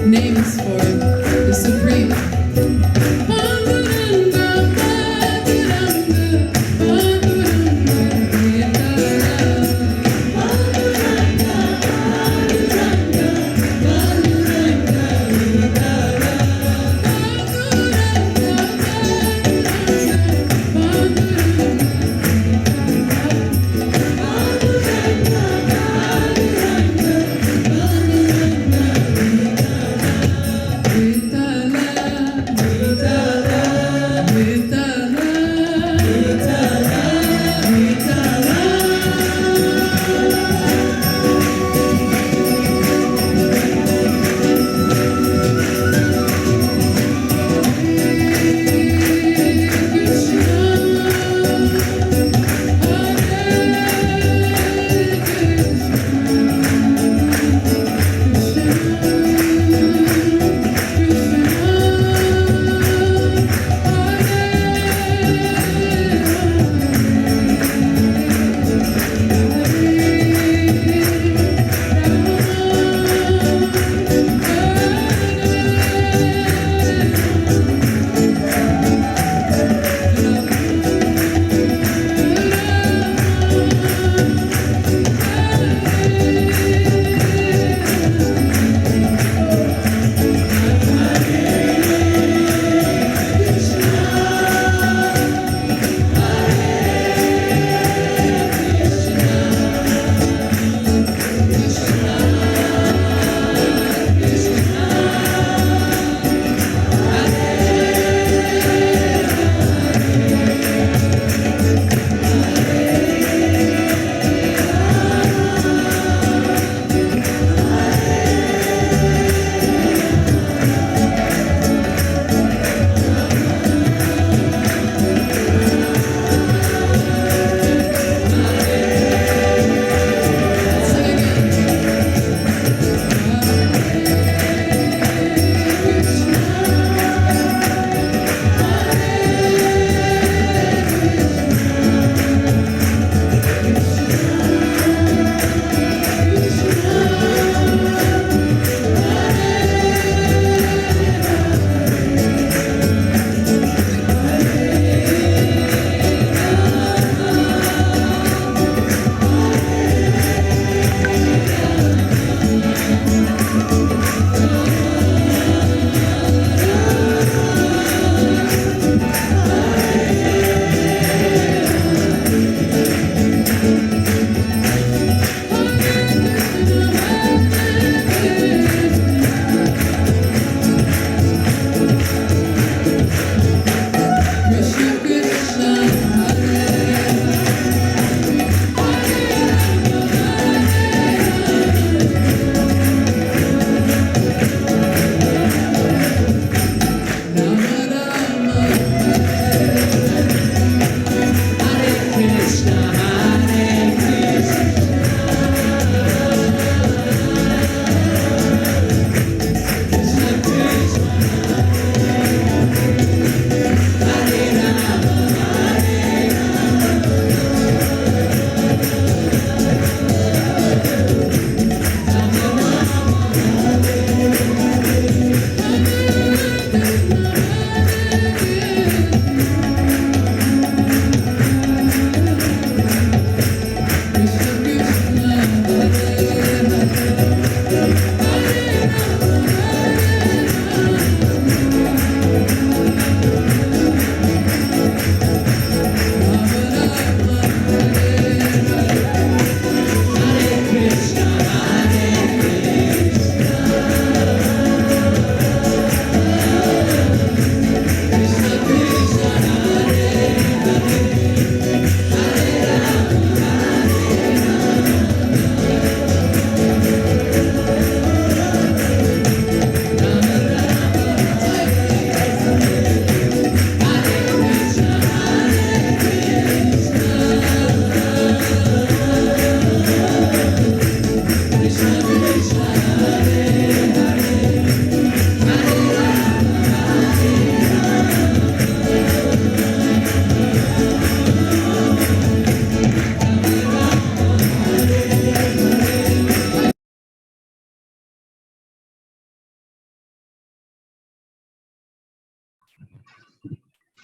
names for the Supreme.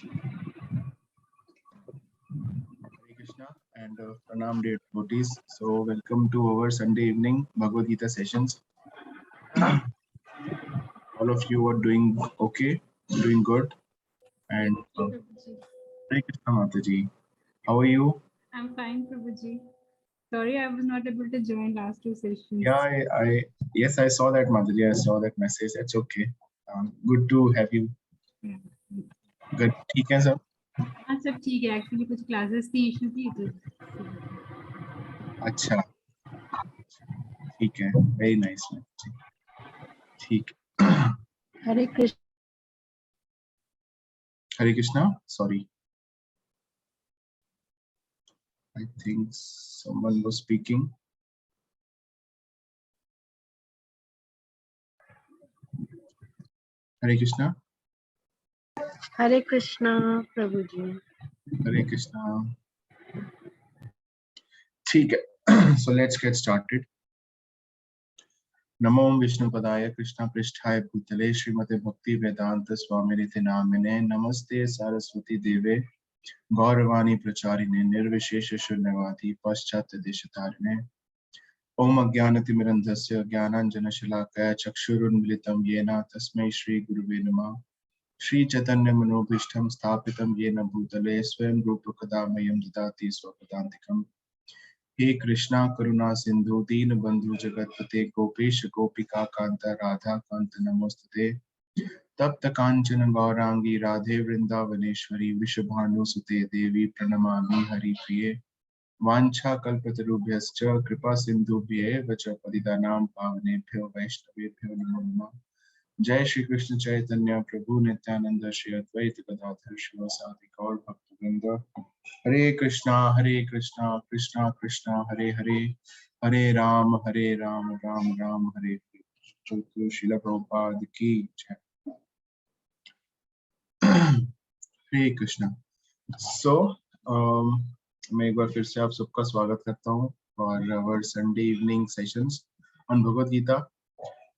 Hare Krishna and Pranam dear devotees. So welcome to our Sunday evening Bhagavad Gita sessions. All of you are doing okay, doing good. And Hare Krishna Mataji, how are you? I'm fine, Prabhuji. Sorry, I was not able to join last two sessions. Yeah, yes, I saw that Mataji. I saw that message. That's okay. Good to have you. Yeah. Good. ठीक है सब? हाँ सब ठीक है. Actually कुछ classes की issue थी तो. अच्छा. ठीक है. Very nice. ठीक. Hare Krishna. Hare Krishna. Sorry. I think someone was speaking. Hare Krishna. Hare Krishna, Prabhuji. Hare Krishna. ठीक है. So let's get started. नमो विष्णुपदाय कृष्ण पृष्ठाय भूतले श्रीमते भक्ति वेदांत स्वामिनिति नामिने नमस्ते सरस्वती देवे गौरवाणी प्रचारिणे निर्विशेष शून्यवादी पश्चात देशतारिणे ओम अज्ञानतिमिरन्धस्य ज्ञानाञ्जनशलाकया चक्षुरुन्मिलितं येन तस्मै श्री गुरुवे नमः श्री चैतन्य मनोभीष्टं स्थापितं येन भूतले स्वयं रूप कदा मह्यं ददाति स्वपदान्तिकम् हे कृष्णा करुणा सिंधु दीन बंधु जगतपते गोपेश गोपिका कांता राधा कांत नमोस्तुते तप्त कांचन गौरांगी राधे वृंदावनेश्वरी विश्वभानुसुते देवी प्रणमामि हरिप्रिये वाञ्छा कल्पतरुभ्यश्च कृपा सिन्धुभ्येव च पतितानां पावनेभ्यो वैष्णवेभ्यो नमो नमः जय श्री कृष्ण चैतन्य प्रभु नित्यानंद श्री अद्वैत गदाधर शिवासादि गौर भक्तवृंद हरे कृष्णा कृष्णा कृष्णा हरे हरे हरे राम राम राम हरे हरे श्रील प्रभुपाद की जय हरे कृष्णा सो मैं एक बार फिर से आप सबका स्वागत करता हूँ for our Sunday evening sessions on Bhagavad Gita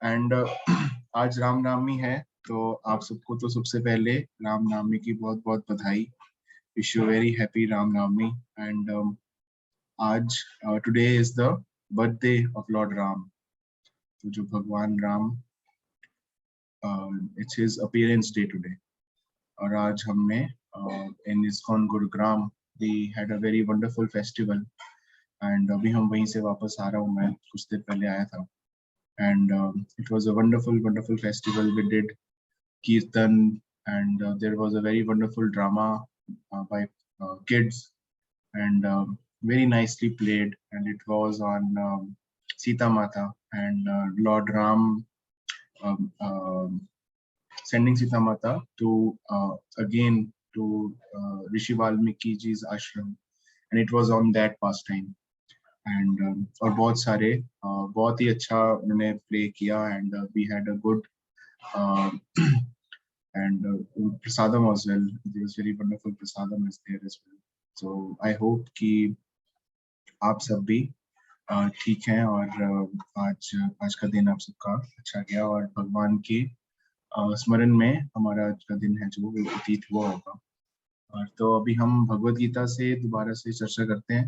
and आज रामनवमी है तो आप सबको तो सबसे पहले रामनवमी की बहुत बहुत बधाई wish you very happy Ramnavami and आज today is the birthday of lord Ram तो जो भगवान Ram it's his appearance day today और आज हमने in ISKCON Gurugram we had a very wonderful festival and अभी हम वहीं से वापस आ रहा हूँ मैं कुछ देर पहले आया था and it was a wonderful festival. We did kirtan and there was a very wonderful drama by kids and very nicely played, and it was on Sita Mata and Lord Ram sending Sita Mata to again to Rishi Valmiki ji's ashram, and it was on that pastime. And और बहुत सारे बहुत ही अच्छा उन्होंने play किया and we had a good and prasadam was well there was very wonderful prasadam is there as well so I hope कि आप सब भी ठीक हैं और आज का दिन आप सबका अच्छा गया और भगवान के स्मरण में हमारा आज का दिन है जो वो व्यतीत हुआ होगा और तो अभी हम भगवद गीता से दोबारा से चर्चा करते हैं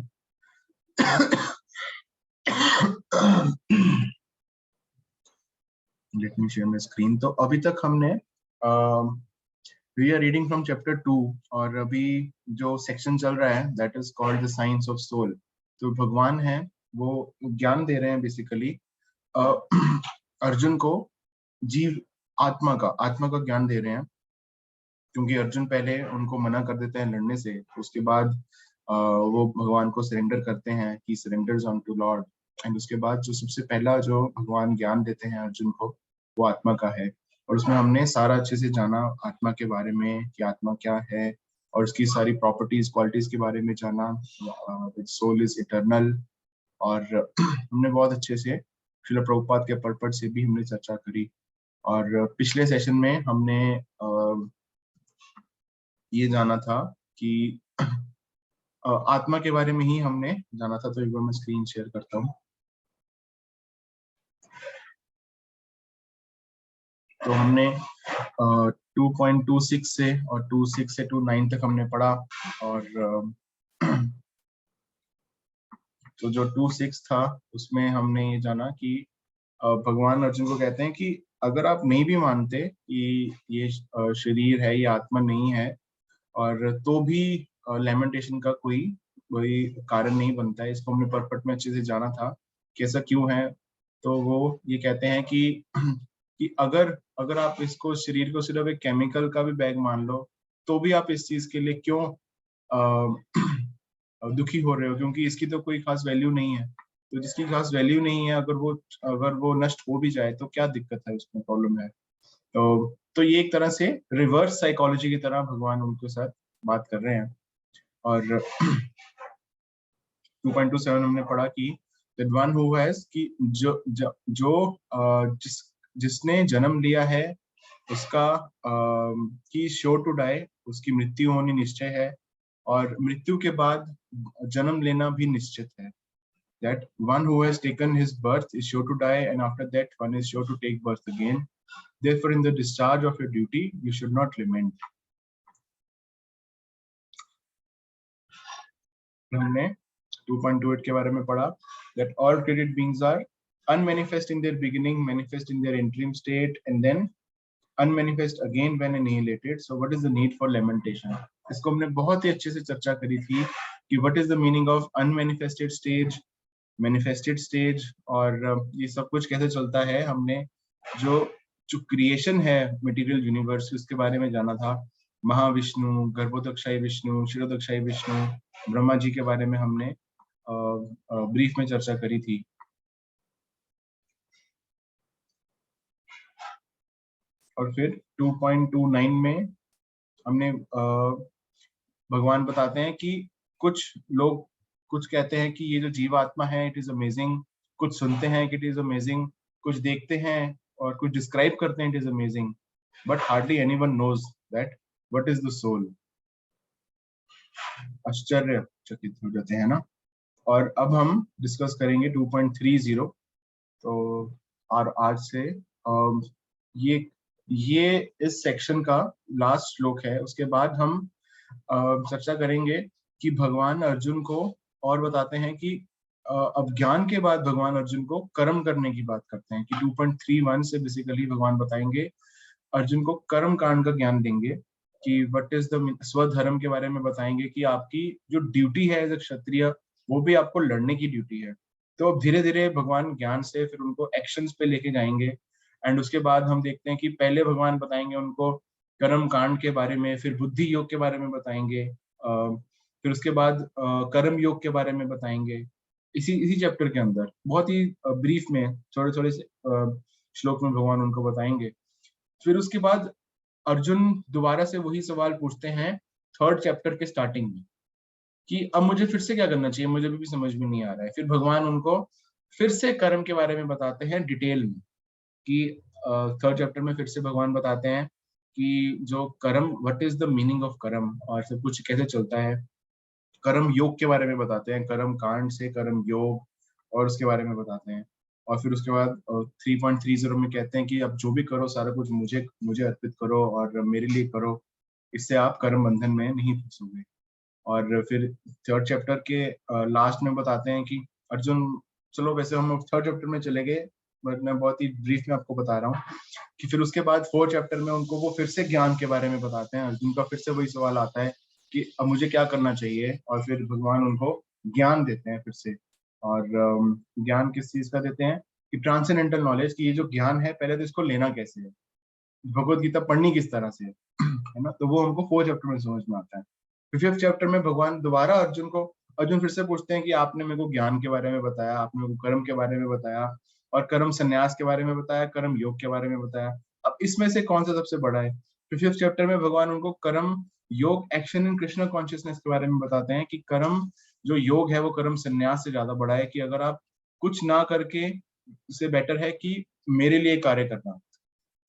let me share my screen तो अभी तक हमने we are reading from chapter 2 और अभी जो सेक्शन चल रहा है that is called the science of soul तो भगवान है वो ज्ञान दे रहे हैं बेसिकली अर्जुन को जीव आत्मा का ज्ञान दे रहे हैं क्योंकि अर्जुन पहले उनको मना कर देते हैं लड़ने से उसके बाद वो भगवान को सरेंडर करते हैं कि surrenders on to lord and उसके बाद जो सबसे पहला जो भगवान ज्ञान देते हैं अर्जुन को वो आत्मा का है और उसमें हमने सारा अच्छे से जाना आत्मा के बारे में कि आत्मा क्या है और उसकी सारी प्रॉपर्टीज क्वालिटीज के बारे में जाना सोल इज इटर्नल और हमने बहुत अच्छे से श्रील प्रभुपाद के पर्पट से भी हमने चर्चा करी और पिछले सेशन में हमने ये जाना था कि आत्मा के बारे में ही हमने जाना था तो एक बार मैं स्क्रीन शेयर करता हूँ तो हमने 2.26 से और 26 से 29 तक हमने पढ़ा। और तो जो 26 था उसमें हमने ये जाना कि भगवान अर्जुन को कहते हैं कि अगर आप नहीं भी मानते कि ये शरीर है, ये आत्मा नहीं है, और तो भी लेमेंटेशन का कोई कोई कारण नहीं बनता है। इसको हमने परपट में अच्छे से जाना था कि ऐसा क्यों है। तो वो ये कहते हैं कि अगर अगर आप इसको शरीर को सिर्फ एक केमिकल का भी बैग मान लो, तो भी आप इस चीज के लिए क्यों दुखी हो रहे हो, क्योंकि इसकी तो कोई खास वैल्यू नहीं है। तो जिसकी खास वैल्यू नहीं है, अगर वो नष्ट हो भी जाए तो क्या दिक्कत है, उसमें प्रॉब्लम है। तो ये एक तरह से रिवर्स साइकोलॉजी की तरह भगवान उनके साथ बात कर रहे हैं। और 2.27 हमने पढ़ा कि that one who has कि जिसने जन्म लिया है उसका ही श्योर टू डाई, उसकी मृत्यु होनी निश्चय है, और मृत्यु के बाद जन्म लेना भी निश्चित है। That one who has taken his birth is sure to die, and after that one is sure to take birth again. Therefore, in the discharge of your duty, you should not lament. हमने 2.28 के बारे में पढ़ा that all created beings are unmanifest in their beginning, manifest in their interim state, and then unmanifest again when annihilated. So what is the need for lamentation? इसको हमने बहुत ही अच्छे से चर्चा करी थी कि what is the meaning of unmanifested stage, manifested stage, और ये सब कुछ कैसे चलता है। हमने जो क्रिएशन है मटेरियल यूनिवर्स, उसके बारे में जाना था। महाविष्णु, गर्भोदक्षाई विष्णु, क्षीरोदक्षाई विष्णु, ब्रह्मा जी के बारे में हमने ब्रीफ में चर्चा करी थी। और फिर 2.29 में हमने भगवान बताते हैं कि कुछ लोग कुछ कहते हैं कि ये जो जीवात्मा है इट इज अमेजिंग, कुछ सुनते हैं कि इट इज अमेजिंग, कुछ देखते हैं और कुछ डिस्क्राइब करते हैं it is amazing, but hardly anyone knows that what is the soul. आश्चर्यचकित हो जाते हैं ना। और अब हम डिस्कस करेंगे 2.30। तो और आज से ये इस सेक्शन का लास्ट श्लोक है। उसके बाद हम चर्चा करेंगे कि भगवान अर्जुन को और बताते हैं कि अब ज्ञान के बाद भगवान अर्जुन को कर्म करने की बात करते हैं कि 2.31 से बेसिकली भगवान बताएंगे, अर्जुन को कर्म कांड का ज्ञान देंगे कि व्हाट इज द स्वधर्म के बारे में बताएंगे कि आपकी जो ड्यूटी है एज ए क्षत्रिय वो भी आपको लड़ने की ड्यूटी है। तो अब धीरे धीरे भगवान ज्ञान से फिर उनको एक्शंस पे लेके जाएंगे। एंड उसके बाद हम देखते हैं कि पहले भगवान बताएंगे उनको कर्म कांड के बारे में, फिर बुद्धि योग के बारे में बताएंगे, फिर उसके बाद कर्म योग के बारे में बताएंगे। इसी चैप्टर के अंदर बहुत ही ब्रीफ में थोड़े थोड़े से श्लोक में भगवान उनको बताएंगे। फिर उसके बाद अर्जुन दोबारा से वही सवाल पूछते हैं थर्ड चैप्टर के स्टार्टिंग में कि अब मुझे फिर से क्या करना चाहिए, मुझे भी समझ में नहीं आ रहा है। फिर भगवान उनको फिर से कर्म के बारे में बताते हैं डिटेल में कि थर्ड चैप्टर में फिर से भगवान बताते हैं कि जो कर्म, what is the meaning of कर्म और सब कुछ कैसे चलता है। कर्म योग के बारे में बताते हैं, कर्म कांड से कर्म योग, और उसके बारे में बताते हैं। और फिर उसके बाद 3.30 में कहते हैं कि अब जो भी करो सारा कुछ मुझे अर्पित करो और मेरे लिए करो, इससे आप कर्म बंधन में नहीं फंसोगे। और फिर थर्ड चैप्टर के लास्ट में बताते हैं कि अर्जुन, चलो वैसे हम थर्ड चैप्टर में चले गए बट मैं बहुत ही ब्रीफ में आपको बता रहा हूँ कि फिर उसके बाद फोर्थ चैप्टर में उनको वो फिर से ज्ञान के बारे में बताते हैं। अर्जुन का फिर से वही सवाल आता है कि अब मुझे क्या करना चाहिए, और फिर भगवान उनको ज्ञान देते हैं फिर से। और ज्ञान किस चीज का देते हैं कि ट्रांसेंडेंटल नॉलेज, कि ये जो ज्ञान है पहले तो इसको लेना कैसे है, भगवद गीता पढ़नी किस तरह से है ना। तो वो हमको फोर्थ चैप्टर में समझ में आता है। फिर फिफ्थ चैप्टर में भगवान दोबारा अर्जुन फिर से पूछते हैं कि आपने मेरे को ज्ञान के बारे में बताया, आपने मेरे को कर्म के बारे में बताया और कर्म संन्यास के बारे में बताया, कर्म योग के बारे में बताया, अब इसमें से कौन सा सबसे बड़ा है। फिर फिफ्थ चैप्टर में भगवान उनको कर्म योग एक्शन इन कृष्ण कॉन्शियसनेस के बारे में बताते हैं कि कर्म जो योग है वो कर्म संन्यास से ज्यादा बड़ा है, कि अगर आप कुछ ना करके उससे बेटर है कि मेरे लिए कार्य करना।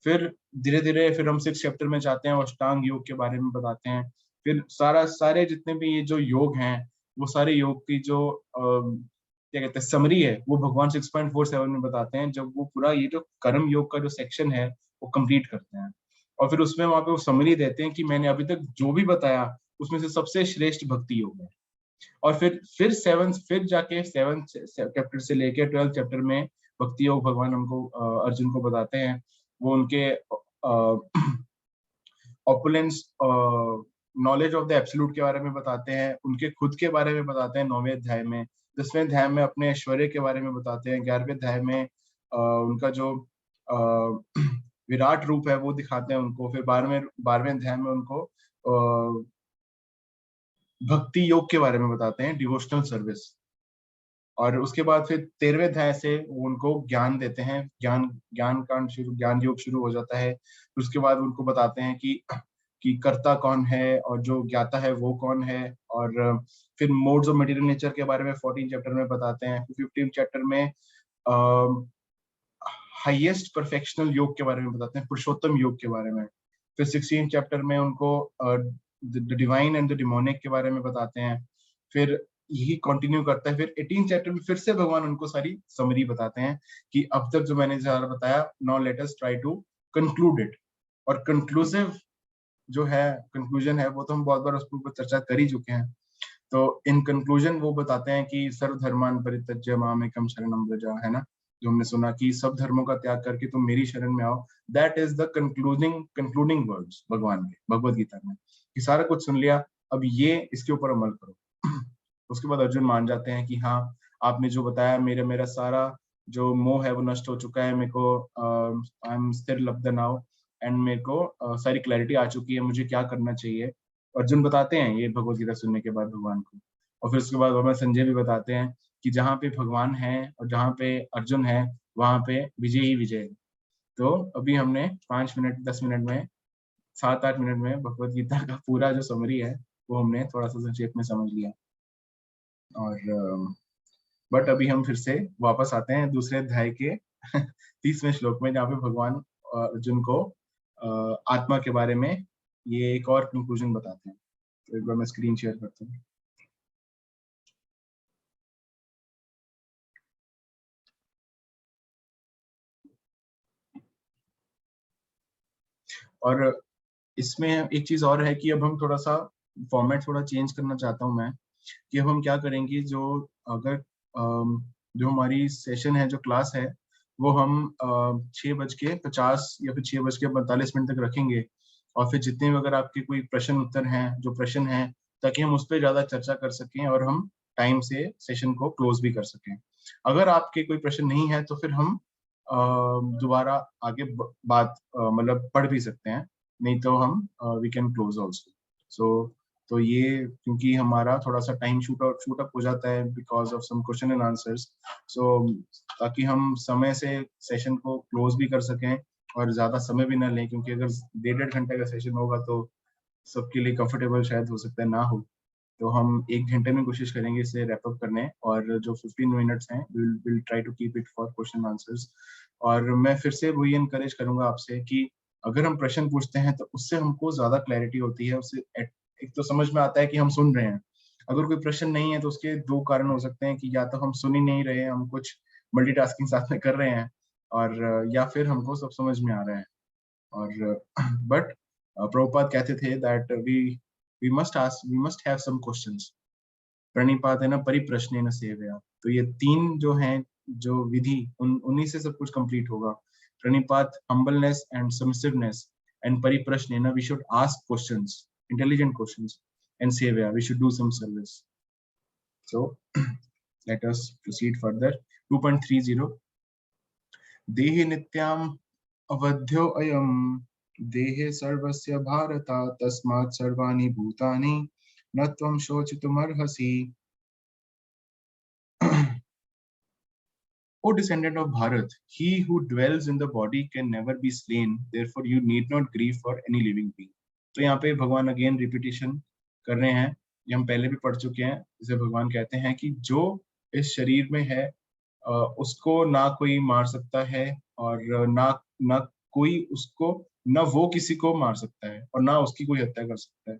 फिर धीरे धीरे फिर हम सिक्स चैप्टर में जाते हैं, अष्टांग योग के बारे में बताते हैं। फिर सारे जितने भी ये जो योग हैं वो सारे योग की जो क्या कहते हैं समरी है वो भगवान 6.47 में बताते हैं, जब वो पूरा ये जो कर्म योग का जो सेक्शन है वो कंप्लीट करते हैं। और फिर उसमें वहां पे वो समरी देते हैं कि मैंने अभी तक जो भी बताया उसमें से सबसे श्रेष्ठ भक्ति योग है। और फिर फिर जाके 7th चैप्टर से लेके 12th चैप्टर में भक्ति योग भगवान हमको अर्जुन को बताते हैं। वो उनके opulence knowledge of the absolute के बारे में बताते हैं, उनके खुद के बारे में बताते हैं 9वें अध्याय में। 10वें अध्याय में अपने ऐश्वर्य के बारे में बताते हैं। 11वें अध्याय में उनका जो विराट रूप है वो दिखाते हैं उनको। फिर 12वें अध्याय में उनको भक्ति योग के बारे में बताते हैं, डिवोशनल सर्विस। और उसके बाद फिर 13वें अध्याय से वो उनको ज्ञान देते हैं, ज्ञान योग शुरू हो जाता है। उसके बाद उनको बताते हैं कि कर्ता कौन है और जो ज्ञाता है वो कौन है। और फिर मोड्स ऑफ मटेरियल नेचर के बारे में 14 चैप्टर में बताते हैं। 15 चैप्टर में हाईएस्ट परफेक्शनल योग के बारे में बताते हैं, पुरुषोत्तम योग के बारे में। फिर 16 चैप्टर में उनको the divine and the demonic के बारे में बताते हैं। फिर यही कंटिन्यू करता है। फिर 18 चैप्टर में फिर से भगवान उनको सारी समरी बताते हैं कि अब तक जो मैंने सारा बताया, now let us try to conclude it. और कंक्लूसिव जो है, कंक्लूजन है, वो तो हम बहुत बार उसके ऊपर चर्चा कर ही चुके हैं। तो इन कंक्लूजन वो बताते हैं कि सर्वधर्मान परित्यज्य मामेकं शरणं व्रज, है ना, जो हमने सुना कि सब धर्मों का त्याग करके तुम मेरी शरण में आओ। That is the concluding words भगवान के भगवद गीता में, कि सारा कुछ सुन लिया, अब ये इसके ऊपर अमल करो। उसके बाद अर्जुन मान जाते हैं कि हाँ, आपने जो बताया, मेरा सारा जो मोह है वो नष्ट हो चुका है, मेरे को आई एम स्थिर लब्ध नाउ, एंड मेरे को सारी क्लैरिटी आ चुकी है, मुझे क्या करना चाहिए। अर्जुन बताते हैं ये भगवद गीता सुनने के बाद भगवान को। और फिर उसके बाद हमें संजय भी बताते हैं कि जहाँ पे भगवान है और जहाँ पे अर्जुन है वहां पे विजय ही विजय है। तो अभी हमने 5 मिनट 10 मिनट में 7-8 मिनट में भगवद गीता का पूरा जो समरी है वो हमने थोड़ा सा संक्षेप में समझ लिया। और बट अभी हम फिर से वापस आते हैं दूसरे अध्याय के 30वें श्लोक में, जहाँ पे भगवान अर्जुन को आत्मा के बारे में ये एक और कंक्लूजन बताते हैं। तो एक बार मैं स्क्रीन शेयर करता हूँ। और इसमें एक चीज और है कि अब हम थोड़ा सा फॉर्मेट थोड़ा चेंज करना चाहता हूँ मैं, कि अब हम क्या करेंगे, जो हमारी सेशन है, जो क्लास है, वो हम 6:50 या फिर 6:45 तक रखेंगे। और फिर जितने भी अगर आपके कोई प्रश्न उत्तर हैं, जो प्रश्न हैं, ताकि हम उस पर ज्यादा चर्चा कर सकें और हम टाइम से सेशन को क्लोज भी कर सकें। अगर आपके कोई प्रश्न नहीं है तो फिर हम दोबारा आगे बात मतलब पढ़ भी सकते हैं, नहीं तो हम वी कैन क्लोज ऑल्सो। सो तो ये क्योंकि हमारा थोड़ा सा टाइम शूट अप हो जाता है because of some question and answers, so ताकि हम समय से सेशन को क्लोज भी कर सकें और ज्यादा समय भी ना लें, क्योंकि अगर 1.5 घंटे का सेशन होगा तो सबके लिए कंफर्टेबल शायद हो सकता है ना हो। तो हम 1 घंटे में कोशिश करेंगे इसे रैप अप करने, और जो 15 मिनट्स हैं will try to keep it for question answers. और मैं फिर से वही इनकरेज करूंगा आपसे कि अगर हम प्रश्न पूछते हैं तो उससे हमको ज्यादा क्लैरिटी होती है, उससे एक तो समझ में आता है कि हम सुन रहे हैं। अगर कोई प्रश्न नहीं है तो उसके 2 कारण हो सकते हैं, कि या तो हम सुन ही नहीं रहे हैं, हम कुछ मल्टीटास्किंग साथ में कर रहे हैं, और या फिर हमको सब समझ में आ रहा है। और बट प्रभुपाद कहते थे that we must have some questions, प्रणिपातेन परिप्रश्नेन सेवया। तो ये 3 जो हैं, जो विधि, उन्हीं से सब कुछ कंप्लीट होगा। प्रणिपात, हम्बलनेस एंड सबमिसिवनेस, एंड परिप्रश्नेन we should ask questions, intelligent questions, and सेवया we should do some service. So let us proceed further. 2.30 देहि नित्याम अवध्यो अयम, देहे सर्वस्य भारत, तस्मात् सर्वाणि भूतानि न त्वं शोचितुमर्हसि। O descendant of Bharat, he who dwells in the body can never be slain, therefore you need not grieve for any living being. तो यहाँ पे भगवान अगेन रिपीटिशन कर रहे हैं, ये हम पहले भी पढ़ चुके हैं। जैसे भगवान कहते हैं कि जो इस शरीर में है उसको ना कोई मार सकता है, और ना कोई उसको, ना वो किसी को मार सकता है, और ना उसकी कोई हत्या कर सकता है।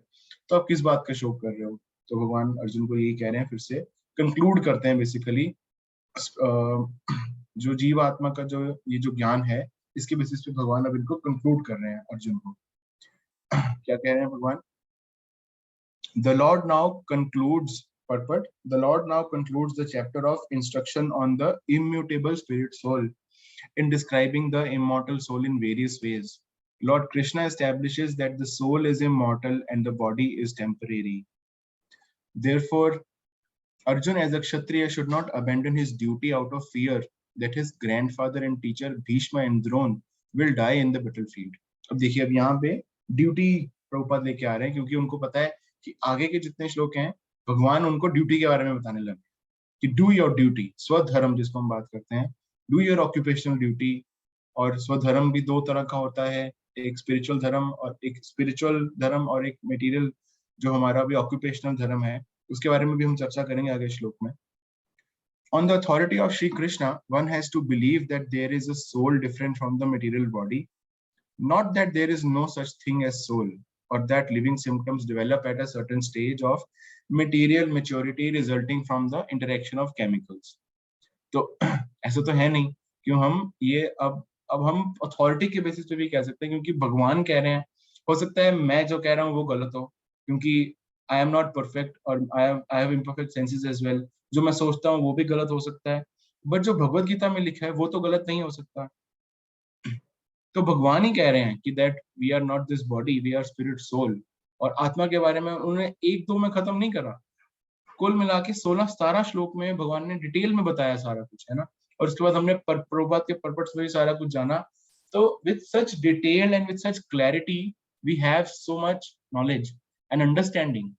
तो आप किस बात का शोक कर रहे हो? तो भगवान अर्जुन को यही कह रहे हैं, फिर से कंक्लूड करते हैं बेसिकली जो जीवात्मा का जो ये जो ज्ञान है, इसके बेसिस पे भगवान अब इनको कंक्लूड कर रहे हैं अर्जुन को। क्या कह रहे हैं भगवान? The Lord now concludes purport. The Lord now concludes the chapter of instruction on the immutable spirit soul in describing the immortal soul in various ways. Lord Krishna establishes that the soul is immortal and the body is temporary. Therefore, Arjun as a Kshatriya should not abandon his duty out of fear that his grandfather and teacher Bhishma and Drona will die in the battlefield. अब देखिए, अब यहाँ पे duty Prabhupada लेके आ रहे हैं, क्योंकि उनको पता है कि आगे के जितने श्लोक हैं भगवान उनको ड्यूटी के बारे में बताने लगे कि डू योर ड्यूटी, स्वधर्म जिसको हम बात करते हैं, डू योर ऑक्यूपेशनल ड्यूटी। और स्वधर्म भी दो तरह का होता है, एक स्पिरिचुअल धर्म और एक मटेरियल जो हमारा भी ऑक्यूपेशनल धर्म है, उसके बारे में भी हम चर्चा करेंगे आगे श्लोक में। On the authority of Shri Krishna, one has to believe that there is a soul different from the material body, not that there is no such thing as soul, or that living symptoms develop at a certain stage of material maturity resulting from the interaction of chemicals. तो ऐसा तो है नहीं कि हम ये अब हम अथॉरिटी के बेसिस पे भी कह सकते हैं, क्योंकि भगवान कह रहे हैं। हो सकता है मैं जो कह रहा हूँ वो गलत हो, क्योंकि आई एम नॉट परफेक्ट और I have imperfect senses as well. जो मैं सोचता हूँ वो भी गलत हो सकता है, बट जो भगवत गीता में लिखा है वो तो गलत नहीं हो सकता। तो भगवान ही कह रहे हैं कि that we are not this body, we are spirit soul. और आत्मा के बारे में उन्होंने एक दो में खत्म नहीं करा, कुल मिला के 16-17 श्लोक में भगवान ने डिटेल में बताया सारा कुछ, है ना। और उसके बाद हमने प्रभुपाद के पर्पस में भी सारा कुछ जाना। तो with such detail and with such clarity we have so much knowledge and understanding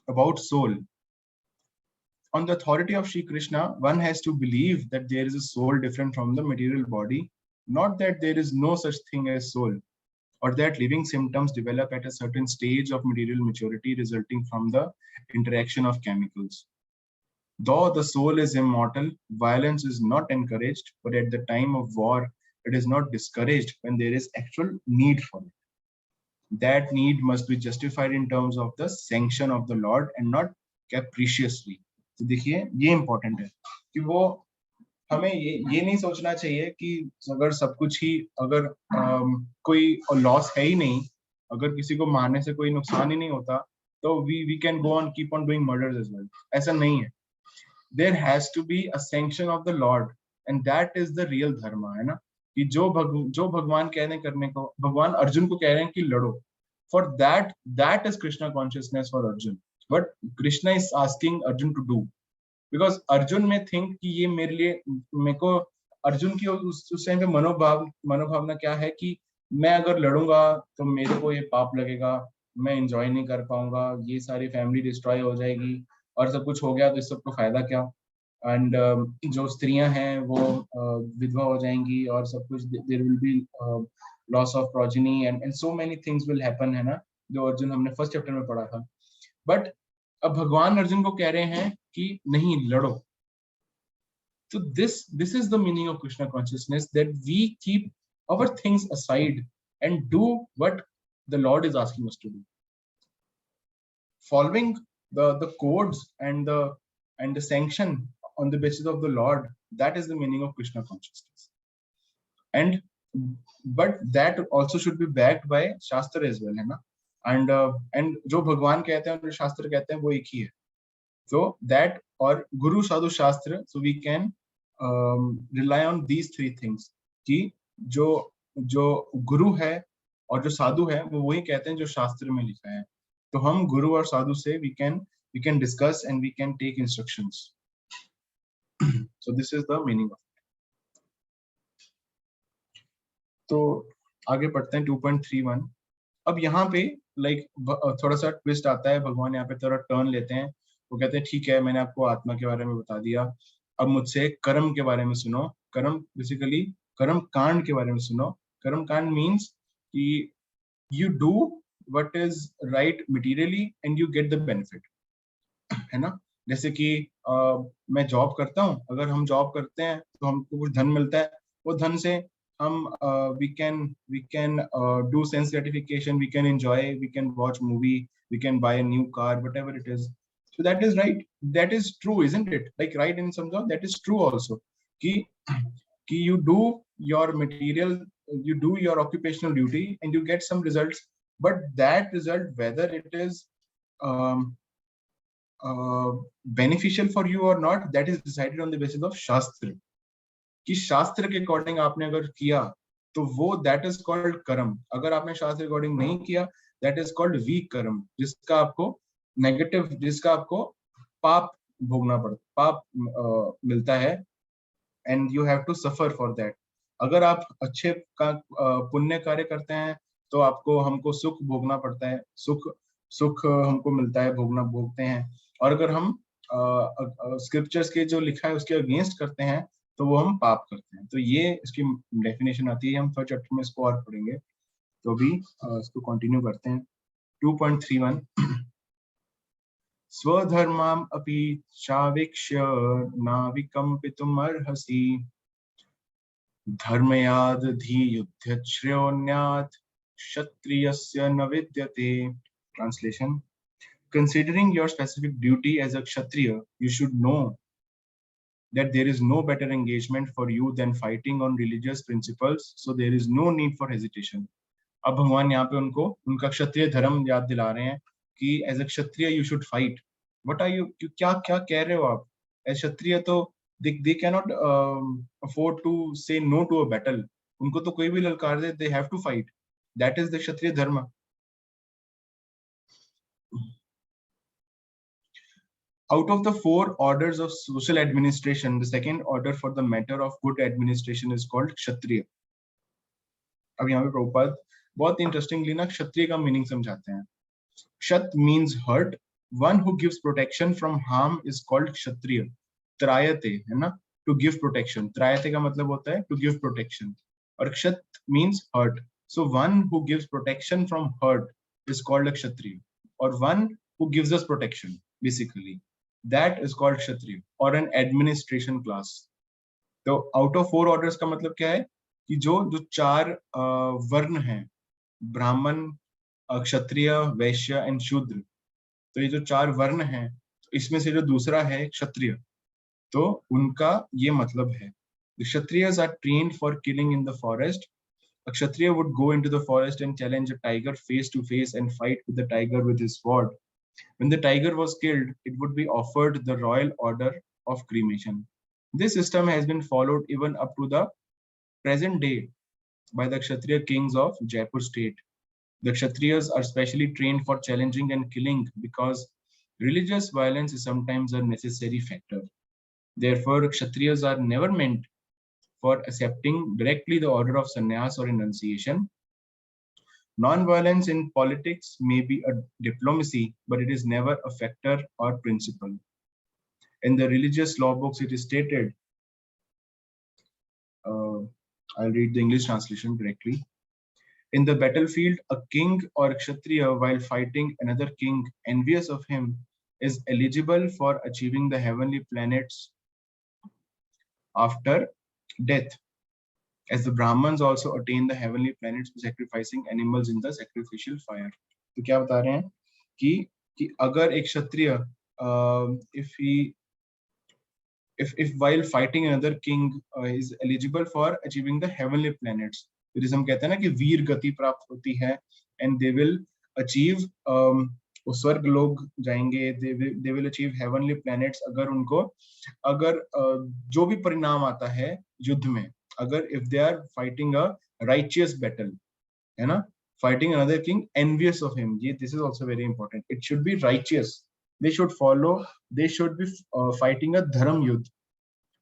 about soul. On the authority of Shri Krishna, one has to believe that there is a soul different from the material body, not that there is no such thing as soul, or that living symptoms develop at a certain stage of material maturity resulting from the interaction of chemicals. Though the soul is immortal, violence is not encouraged, but at the time of war, it is not discouraged when there is actual need for it. That need must be justified in terms of the sanction of the Lord and not capriciously. तो देखिए ये important है कि वो हमें ये नहीं सोचना चाहिए कि अगर सब कुछ ही अगर कोई लॉस है ही नहीं, अगर किसी को मारने से कोई नुकसान ही नहीं होता, तो we can go on keep on doing murders as well. ऐसा नहीं है। There has to be a sanction of the lord and that is the real dharma, है ना। कि जो भगवान कह रहे हैं करने को, भगवान अर्जुन को कह रहे हैं कि लड़ो, for that is Krishna consciousness for Arjun. But Krishna is asking Arjun to do, because Arjun may think कि ये मेरे को अर्जुन की उस टाइम पे मनोभावना क्या है कि मैं अगर लड़ूंगा तो मेरे को ये पाप लगेगा, मैं एंजॉय नहीं कर पाऊंगा, ये सारी फैमिली डिस्ट्रॉय हो जाएगी और सब कुछ हो गया तो इस सब को फायदा क्या। एंड जो स्त्रियां हैं वो विधवा हो जाएंगी और सब कुछ, there will be loss of progeny and so many things will happen, है ना, जो अर्जुन हमने फर्स्ट चैप्टर में पढ़ा था। बट अब भगवान अर्जुन को कह रहे हैं कि नहीं लड़ो। So this is the meaning of Krishna consciousness, that we keep our things aside and do what the Lord is asking us to do, following the codes and the sanction on the basis of the Lord. That is the meaning of Krishna consciousness, and but that also should be backed by Shastra as well, है ना। And जो भगवान कहते हैं और जो शास्त्र कहते हैं वो एक ही है। So that और गुरु साधु शास्त्र, so we can rely on these three things, कि जो गुरु है और जो साधु है वो वही कहते हैं जो शास्त्र में लिखा है। तो हम गुरु और साधु से we can discuss and we can take instructions. So this is the meaning of it. तो आगे पढ़ते हैं 2.31। अब यहाँ पे थोड़ा सा ट्विस्ट आता है, भगवान यहाँ पे थोड़ा टर्न लेते हैं। वो कहते हैं ठीक है, मैंने आपको आत्मा के बारे में बता दिया, अब मुझसे कर्म के बारे में सुनो। कर्म बेसिकली कर्म कांड के बारे में सुनो। कर्म कांड मीन्स कि you do what is right materially and you get the benefit, है ना। जैसे कि मैं जॉब करता हूँ, अगर हम जॉब करते हैं तो हमको कुछ धन मिलता है, वो धन से हम we can do sense gratification, we can enjoy, we can watch movie, we can buy a new car, whatever it is. So that is right, that is true, isn't it? Like right in some job, that is true also, कि you do your material you do your occupational duty and you get some results, but that result, whether it is um, beneficial for you or not, that is decided on the basis of Shastra. कि शास्त्र के according आपने अगर किया तो वो that is called कर्म. अगर आपने शास्त्र अकॉर्डिंग नहीं किया, दैट इज कॉल्ड वीक कर्म, जिसका आपको नेगेटिव, जिसका आपको पाप भोगना पड़ता, पाप मिलता है, and you have to suffer for that. अगर आप अच्छे का पुण्य कार्य करते हैं तो आपको हमको सुख भोगना पड़ता है, सुख सुख हमको मिलता है, भोगते हैं. और अगर हम स्क्रिप्चर्स के जो लिखा है उसके अगेंस्ट करते हैं तो वो हम पाप करते हैं. तो ये इसकी डेफिनेशन आती है. हम थर्ड चैप्टर में इसको और पढ़ेंगे, तो अभी इसको कंटिन्यू करते हैं. 2.31 स्वधर्माम अपि चावीक्ष्य नाविकम्पितुम् अर्हसि धर्मयाद धी युद्ध श्रेयोन्यात् क्षत्रियस्य न विद्यते. Translation: Considering your specific duty as a kshatriya, you should know that there is no better engagement for you than fighting on religious principles, so there is no need for hesitation. अब भगवान यहाँ पे उनको उनका क्षत्रिय धर्म याद दिला रहे हैं कि as a kshatriya you should fight. What are you, क्या क्या कह रहे हो आप? एज क्षत्रिय तो they cannot afford to say no to a battle. उनको तो कोई भी ललकार दे, they have to fight. That is the क्षत्रिय धर्म. Out of the 4 orders of social administration, the second order for the matter of good administration is called Kshatriya. अब यहाँ पे प्रभुपाद बहुत इंटरेस्टिंगली ना क्षत्रिय का मीनिंग समझाते हैं. Kshat means hurt. One who gives protection from harm is called Kshatriya. त्रायते है ना, to give protection. त्रायते का मतलब होता है to give protection. और Kshat means hurt. So one who gives protection from hurt is called a Kshatriya. Or one who gives us protection, basically. That is called Kshatriya or an administration class. तो out of 4 orders का मतलब क्या है कि जो 4 वर्ण हैं, ब्राह्मण, क्षत्रिय, वैश्य एंड शूद्र, तो ये जो 4 वर्ण हैं, तो इसमें से जो दूसरा है क्षत्रिय, तो उनका ये मतलब है. The Kshatriyas are trained for killing in the forest. A Kshatriya would go into the forest and challenge a tiger face to face and fight with the tiger with his sword. When the tiger was killed, it would be offered the royal order of cremation. This system has been followed even up to the present day by the Kshatriya kings of Jaipur state. The Kshatriyas are specially trained for challenging and killing because religious violence is sometimes a necessary factor. Therefore, Kshatriyas are never meant for accepting directly the order of sannyas or renunciation. Non-violence in politics may be a diplomacy, but it is never a factor or principle. In the religious law books, it is stated, I'll read the English translation directly. In the battlefield, a king or Kshatriya, while fighting another king envious of him, is eligible for achieving the heavenly planets after death, as the Brahmins also attain the heavenly planets by sacrificing animals in the sacrificial fire. तो क्या बता रहे हैं कि अगर एक क्षत्रिय if while fighting another king is eligible for achieving the heavenly planets, तो जैसे हम कहते हैं ना कि वीर गति प्राप्त होती है, and they will achieve वो स्वर्ग लोग जाएंगे, they will achieve heavenly planets. अगर उनको जो भी परिणाम आता है युद्ध में, अगर if they are fighting a righteous battle, है ना, fighting another king envious of him, this is also very important. It should be righteous. They should be fighting a dharam yudh.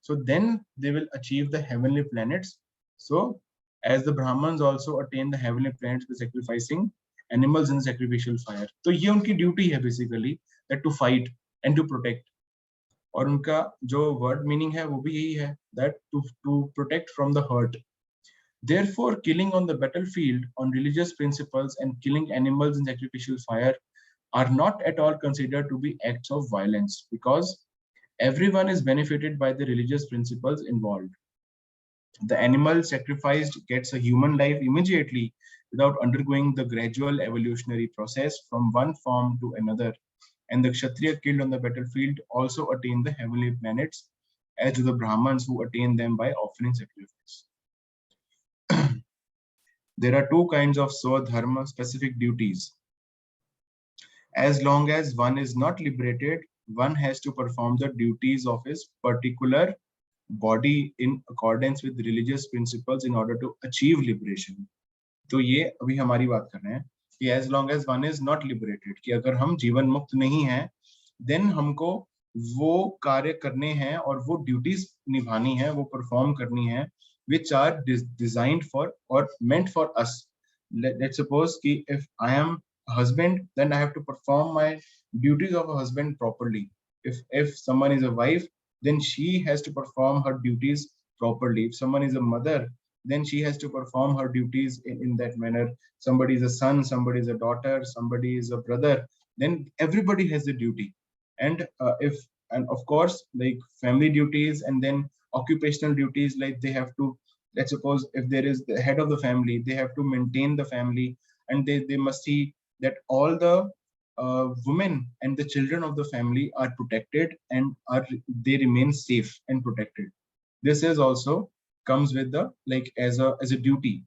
So then they will achieve the heavenly planets. So as the Brahmins also attain the heavenly planets by sacrificing animals in sacrificial fire. तो ये उनकी duty है basically, that to fight and to protect. और उनका जो word meaning है वो भी यही है, that to protect from the hurt. Therefore, killing on the battlefield on religious principles and killing animals in sacrificial fire are not at all considered to be acts of violence, because everyone is benefited by the religious principles involved. The animal sacrificed gets a human life immediately without undergoing the gradual evolutionary process from one form to another, and the Kshatriya killed on the battlefield also attain the heavenly planets, as do the Brahmins who attain them by offering sacrifice. There are two kinds of swadharma specific duties. As long as one is not liberated, one has to perform the duties of his particular body in accordance with religious principles in order to achieve liberation. तो ये अभी हमारी बात कर रहे हैं कि as long as one is not liberated, कि अगर हम जीवन मुक्त नहीं हैं, then हमको वो कार्य करने हैं और वो ड्यूटीज निभानी है, वो परफॉर्म करनी है, which are designed for or meant for us. Let's suppose कि if I am a husband, then I have to perform my duties of a husband properly. If someone is a wife, then she has to perform her duties properly. If someone is a mother, then she has to perform her duties in that manner. Somebody is a son, somebody is a daughter, somebody is a brother, then everybody has a duty. And and of course, like family duties, and then occupational duties, like they have to, let's suppose if there is the head of the family, they have to maintain the family, and they must see that all the women and the children of the family are protected and they remain safe and protected. This is also comes with the like as a duty,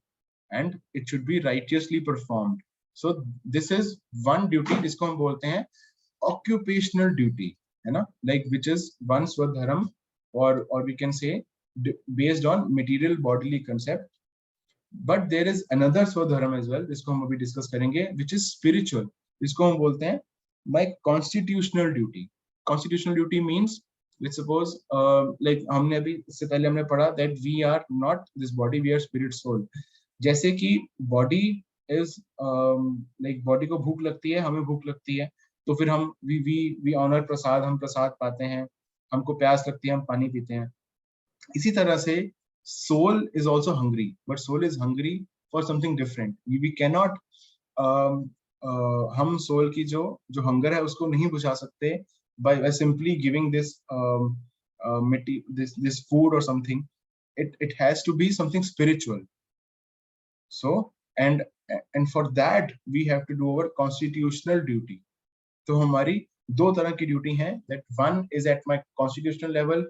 and it should be righteously performed. So this is one duty जिसको हम बोलते हैं occupational duty, है ना, like which is one swadharam, or we can say based on material bodily concept. But there is another swadharam as well, जिसको हम अभी discuss करेंगे, which is spiritual, जिसको हम बोलते हैं my constitutional duty. Constitutional duty means, let's suppose like हमने अभी इससे पहले हमने पढ़ा that we are not this body, we are spirit soul. जैसे कि body is like body को भूख लगती है, हमें भूख लगती है, तो फिर हम we honor प्रसाद, हम प्रसाद पाते हैं, हमको प्यास लगती है, हम पानी पीते हैं. इसी तरह से soul is also hungry, but soul is hungry for something different. We cannot हम soul की जो hunger है उसको नहीं बुझा सकते by simply giving this this food or something. It has to be something spiritual. So and for that we have to do our constitutional duty. तो हमारी दो तरह की ड्यूटी हैं, that one is at my constitutional level.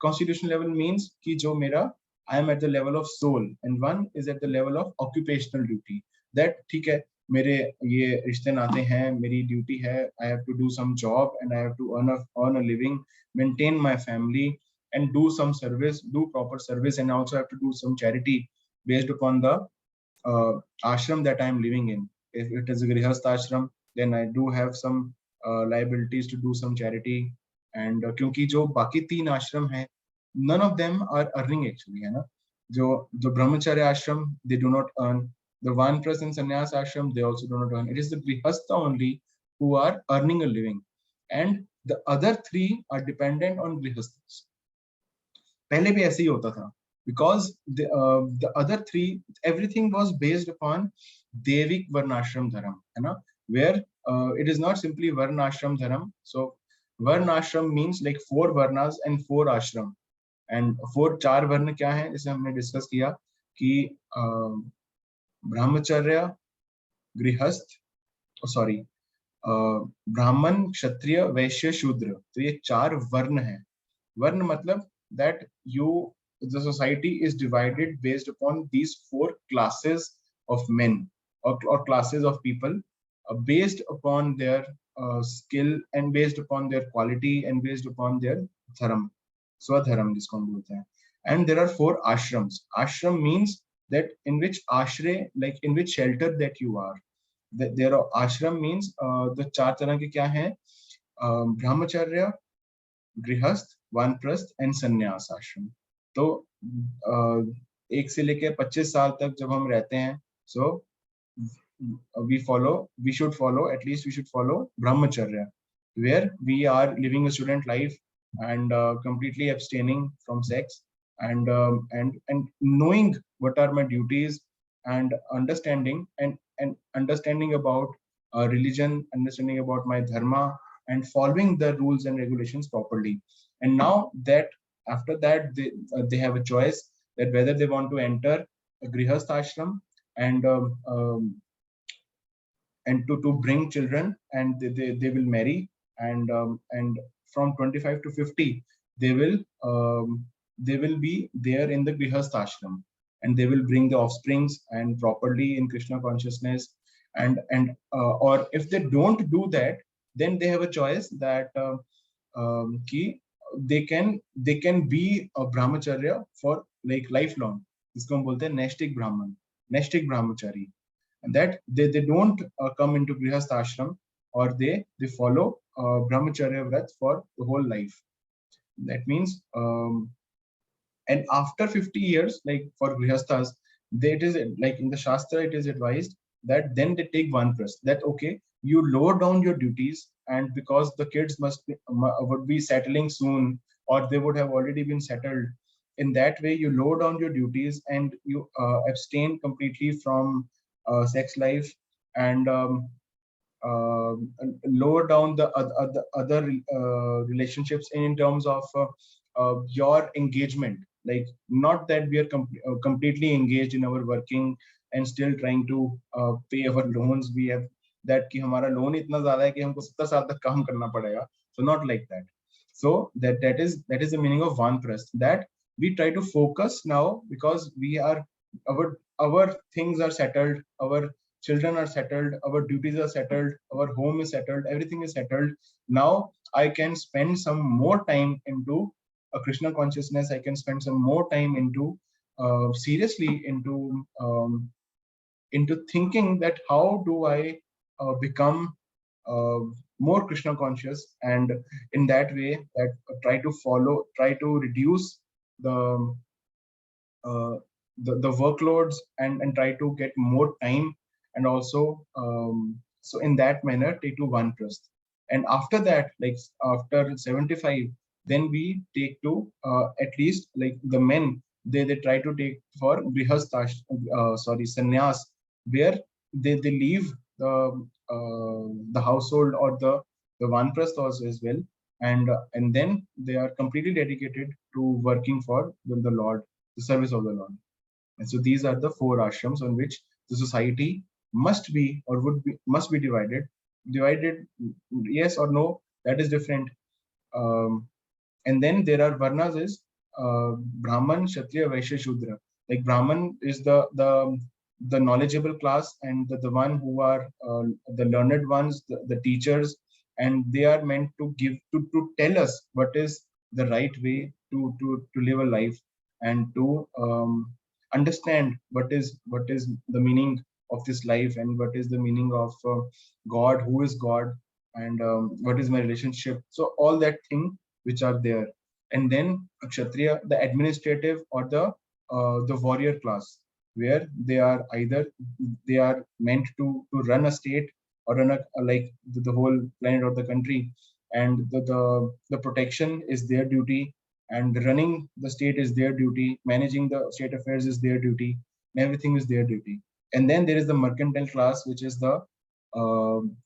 Constitutional level means कि जो मेरा I am at the level of soul, and one is at the level of occupational duty. That ठीक है, मेरे ये रिश्ते नाते हैं, मेरी ड्यूटी है, I have to do some job and I have to earn a living, maintain my family and do some service, do proper service, and also have to do some charity based upon the ashram that I am living in. If it is a grihastha ashram, then I do have some liabilities to do some charity. And क्योंकि जो बाकी तीन आश्रम हैं, none of them are earning actually, है ना. जो brahmacharya ashram, they do not earn. The vanprastha and sannyas ashram, they also do not earn. It is the grihastha only who are earning a living, and the other three are dependent on grihasthas. पहले भी ऐसे ही होता था, because the other three, everything was based upon devik varnashram dharam, है ना, where it is not simply varnashram dharam. So varnashram means like 4 varnas and 4 ashram, and 4 वर्ण क्या है, जैसे हमने डिस्कस किया कि ब्रह्मचर्य, गृहस्थ, सॉरी ब्राह्मण, क्षत्रिय, वैश्य, शूद्र, तो ये 4 वर्ण हैं. वर्ण मतलब that the society is divided based upon these 4 classes of men or classes of people based upon their skill and based upon their quality and based upon their dharam, swadharam जिसको हम बोलते हैं. And there are 4 ashrams. Ashram means that in which ashray, like in which shelter that you are. There are ashram means the 4 तरह के क्या हैं, brahmacharya, गृहस्थ, वानप्रस्थ एंड संन्यास आश्रम. तो 1 से लेकर 25 साल तक जब हम रहते हैं, so we should follow brahmacharya, where we are living a student life and completely abstaining from sex, and knowing what are my duties, and understanding about religion, understanding about my dharma, and following the rules and regulations properly. And now that after that they have a choice that whether they want to enter a grihastha ashram and to bring children, and they will marry, and from 25 to 50 they will be there in the grihastha ashram. and they will bring the offsprings and properly in Krishna consciousness. Or if they don't do that, then they have a choice that ki they can be a brahmacharya for like lifelong. इसको हम बोलते हैं नैष्टिक ब्राह्मण, नैष्टिक brahmachari, and that they don't come into grihastha ashram, or they follow brahmacharya vrat for the whole life. That means and after 50 years, like for grihasthas, it is like in the shastra it is advised that then they take vanprastha, that okay, you lower down your duties, and because the kids would be settling soon, or they would have already been settled, in that way you lower down your duties and you abstain completely from sex life, and lower down the other relationships in terms of your engagement. Like, not that we are completely engaged in our working and still trying to pay our loans. We have that कि हमारा loan इतना ज़्यादा है कि हमको 70 साल तक काम करना पड़ेगा. So not like that. So that is the meaning of vanprastha. That we try to focus now, because we are our things are settled, our children are settled, our duties are settled, our home is settled, everything is settled. Now I can spend some more time into a Krishna consciousness. I can spend some more time into seriously into thinking that how do I become more Krishna conscious, and in that way that try to reduce the the workloads, and try to get more time, and also so in that manner take to vanprastha. And after that, like after 75, then we take to at least like the men, they try to take for grihastha sannyas, where they leave the household or the vanprastha also as well, and then they are completely dedicated to working for the Lord, the service of the Lord. And so these are the 4 ashrams on which the society must be or must be divided. Yes or no, that is different. And then there are varnas is Brahman, Kshatriya, Vaishya, Shudra. Like Brahman is the knowledgeable class, and the one who are the learned ones, the teachers, and they are meant to to tell us what is the right way to live a life, and to understand what is the meaning of this life, and what is the meaning of God, who is God, and what is my relationship. So all that thing which are there. And then Kshatriya, the administrative or the warrior class, where they are meant to run a state, or run like the whole planet or the country, and the protection is their duty, and running the state is their duty, managing the state affairs is their duty, and everything is their duty. And then there is the mercantile class, which is the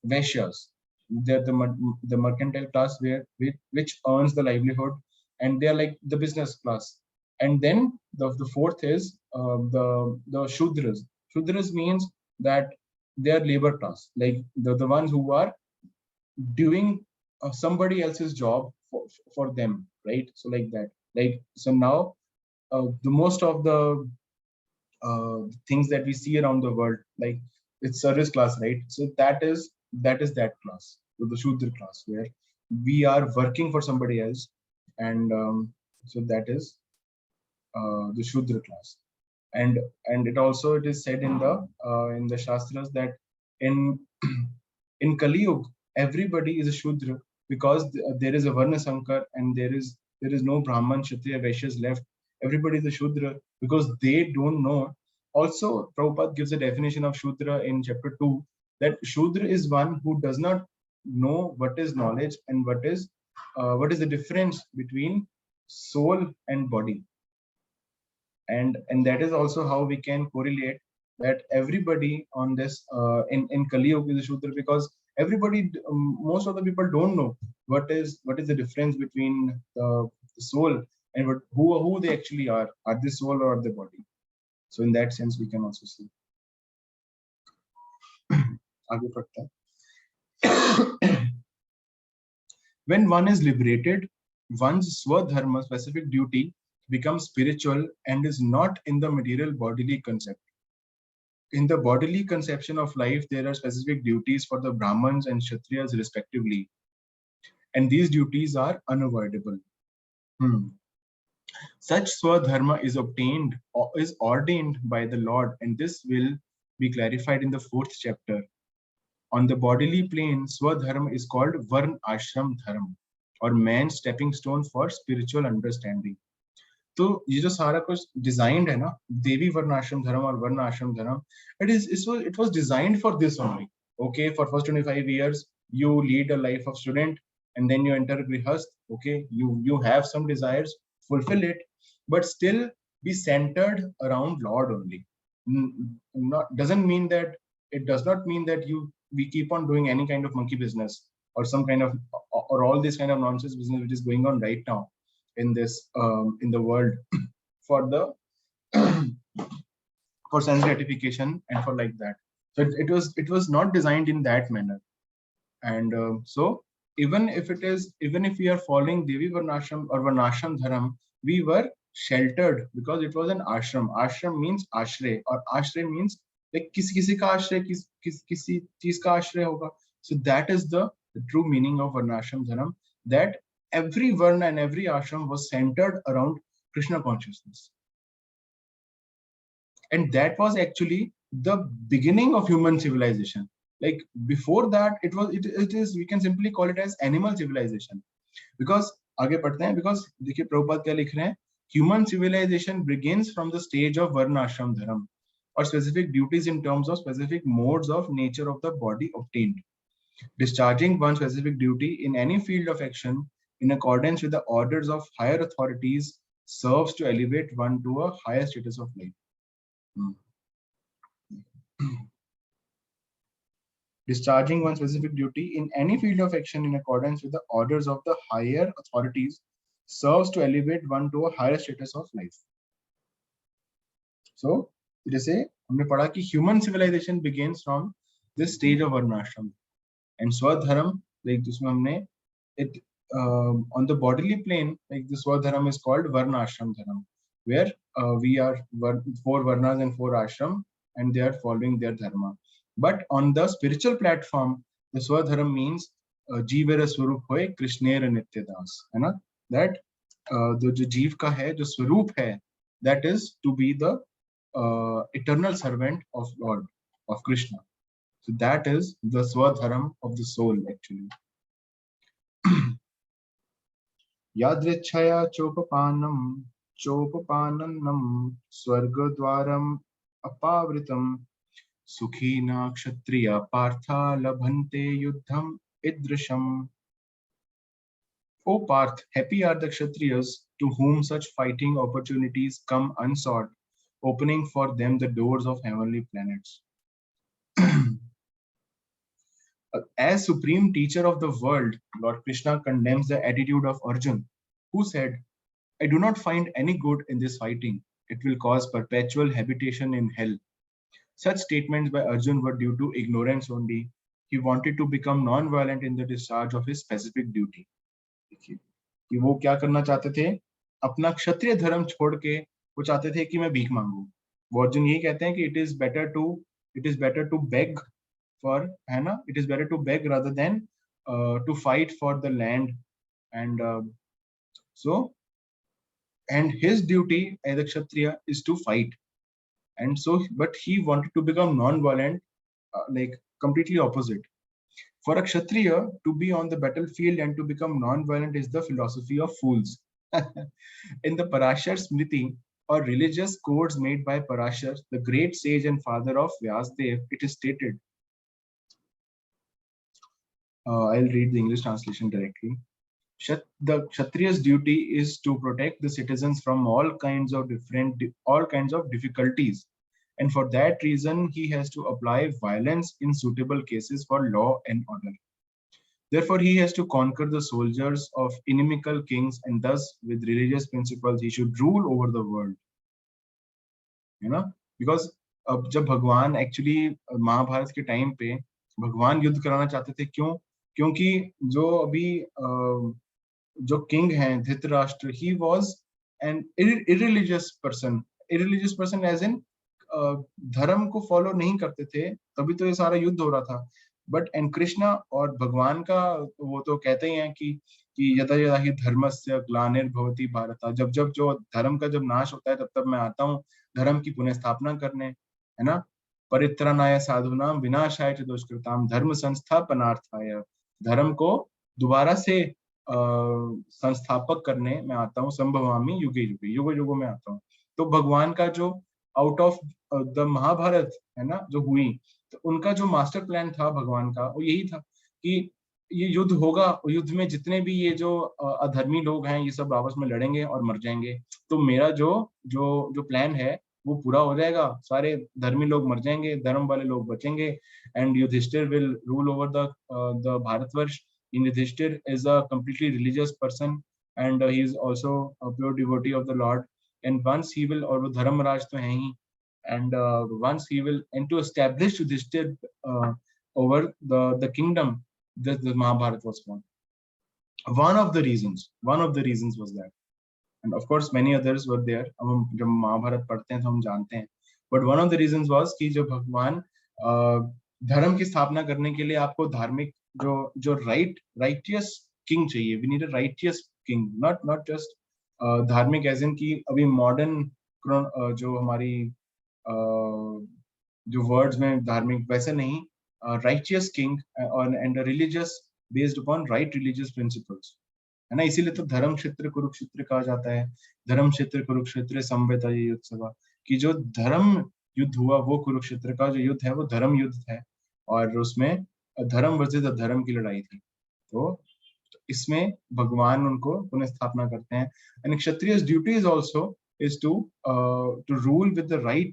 Vaishyas. They're the mercantile class which earns the livelihood, and they are like the business class. And then the fourth is the Shudras. Shudras means that they are labor class, like the ones who are doing somebody else's job for them, right? So like that. Like, so now the most of the things that we see around the world, like it's service class, right? So that is that class, the Shudra class, where we are working for somebody else, and so that is the Shudra class. And it also, it is said in the Shastras that in in Kali Yuga everybody is a Shudra, because there is a Varna Sankar, and there is no Brahman, Kshatriya, Vaishyas left. Everybody is a Shudra because they don't know. Also, Prabhupada gives a definition of Shudra in chapter 2, that Shudra is one who does not know what is knowledge, and what is the difference between soul and body. And that is also how we can correlate that everybody on this in Kali Yuga is a Shudra, because everybody, most of the people don't know what is the difference between the soul and who they actually are they soul or the body. So in that sense we can also see. When one is liberated, one's swadharma, specific duty, becomes spiritual and is not in the material bodily concept. In the bodily conception of life, there are specific duties for the Brahmins and Kshatriyas respectively, and these duties are unavoidable. Such swadharma is obtained or is ordained by the Lord, and this will be clarified in the 4th chapter. On the bodily plane, swadharma is called varn ashram dharma, or man's stepping stone for spiritual understanding. तो ये जो सारा कुछ designed है ना, देवी वर्णाश्रम धर्म और वर्ण आश्रम धर्म, it was designed for this only. Okay, for first 25 years you lead a life of student, and then you enter grihast. Okay, you have some desires, fulfill it, but still be centered around Lord only. Doesn't mean that, it does not mean that we keep on doing any kind of monkey business or some kind of, or all this kind of nonsense business which is going on right now in this in the world for the for sense gratification and for like that. So it was not designed in that manner. And so even if we are following Devi Varnashram or Varnashram Dharam, we were sheltered because it was an ashram. Ashram means ashray, or ashray means like kisi ka ashray, kisi cheez ka ashray hoga. So that is the true meaning of Varnashram Dharam, that every varna and every ashram was centered around Krishna consciousness. And that was actually the beginning of human civilization. Like before that, it is we can simply call it as animal civilization. Because आगे पढ़ते हैं, because देखिए प्रभुपाद क्या लिख रहे हैं, human civilization begins from the stage of varna ashram dharam, or specific duties in terms of specific modes of nature of the body obtained. Discharging one specific duty in any field of action in accordance with the orders of higher authorities serves to elevate one to a higher status of life. Discharging one specific duty in any field of action in accordance with the orders of the higher authorities serves to elevate one to a higher status of life. So, जैसे हमने पढ़ा कि human civilization begins from this stage of varnashram, and swadharam, like जिसमें हमने it on the bodily plane, like the swadharam is called varnashram dharam, where we are 4 varnas and 4 ashram, and they are following their dharma. But on the spiritual platform, the swadharam means जीवेर स्वरूप होए कृष्णेर नित्य दास, है ना, that जो जीव का है, जो स्वरूप है, that is to be the eternal servant of Lord, of Krishna. So that is the swadharam of the soul actually. Yadrichaya chopapanam swargadwaram apavritam sukhina kshatriya partha labhante yuddham idrisham. O Parth, happy are the Kshatriyas to whom such fighting opportunities come unsought, opening for them the doors of heavenly planets. As supreme teacher of the world, Lord Krishna condemns the attitude of Arjun, who said, I do not find any good in this fighting. It will cause perpetual habitation in hell. Such statements by Arjun were due to ignorance only. He wanted to become non-violent in the discharge of his specific duty. कि वो क्या करना चाहते थे, अपना क्षत्रिय धर्म छोड़ के वो चाहते थे कि मैं भीख मांगू. वो अर्जुन यही कहते हैं कि it is better to beg for, है ना, it is better to beg rather than to fight for the land. And so, and his duty as a kshatriya is to fight. And so, but he wanted to become non-violent, like completely opposite. For a kshatriya to be on the battlefield and to become non-violent is the philosophy of fools. In the Parashar Smriti, or religious codes made by Parashar, the great sage and father of Vyasdev, it is stated. I'll read the English translation directly. The Kshatriya's duty is to protect the citizens from all kinds of difficulties, and for that reason he has to apply violence in suitable cases for law and order. Therefore he has to conquer the soldiers of inimical kings, and thus with religious principles he should rule over the world. You know, because जब भगवान actually Mahabharat के time पे भगवान युद्ध कराना चाहते थे, क्यों? क्योंकि जो अभी जो किंग हैं Dhritarashtra, he was an irreligious person as in धर्म को फॉलो नहीं करते थे, तभी तो ये सारा युद्ध हो रहा था. बट एंड कृष्णा और भगवान का वो तो कहते ही हैं कि यदा यदा ही धर्मस्य ग्लानिर्भवति भारत, जब जब जो धर्म का जब नाश होता है तब तब मैं आता हूँ धर्म की पुनः स्थापना करने, है ना. परित्राणाय साधूनां विनाशाय च दुष्कृताम धर्म संस्थापनार्थाय, धर्म को दोबारा से संस्थापक करने मैं आता हूँ. संभवामि युगे युगे, युगो युगो में आता हूँ. तो भगवान का जो आउट ऑफ द महाभारत है ना जो हुई, तो उनका जो मास्टर प्लान था भगवान का वो यही था कि ये युद्ध होगा, युद्ध में जितने भी ये जो अधर्मी लोग हैं ये सब आपस में लड़ेंगे और मर जाएंगे. तो मेरा जो जो जो प्लान है वो पूरा हो जाएगा, सारे धर्मी लोग मर जाएंगे, धर्म वाले लोग बचेंगे, and Yudhishthir will rule over the Bharatvarsh. Yudhishthir is a completely religious person and he is also a pure devotee of the Lord. And once he will, और वो धर्मराज तो है ही, and once he will and to establish Yudhishthir over the kingdom, the Mahabharata was born. One of the reasons was that, and of course many others were there. अब हम जब महाभारत पढ़ते हैं तो हम जानते हैं, but one of the reasons was कि जब भगवान धर्म की स्थापना करने के लिए आपको धार्मिक जो righteous king चाहिए. We need a righteous king, not just धार्मिक एज इन की अभी मॉडर्न जो हमारी जो वर्ड्स में धार्मिक वैसे नहीं, righteous king and religious based upon right religious principles, है ना. इसीलिए तो धर्म क्षेत्र कुरुक्षेत्र कहा जाता है. धर्म क्षेत्र कुरुक्षेत्र संवेता ये युद्ध सभा, कि जो धर्म युद्ध हुआ वो कुरुक्षेत्र का जो युद्ध है वो धर्म युद्ध है, और उसमें धर्म वर्सेस धर्म की लड़ाई थी. तो इसमें भगवान उनको पुनः स्थापना करते हैं. And kshatriya's duty is also is to rule with the right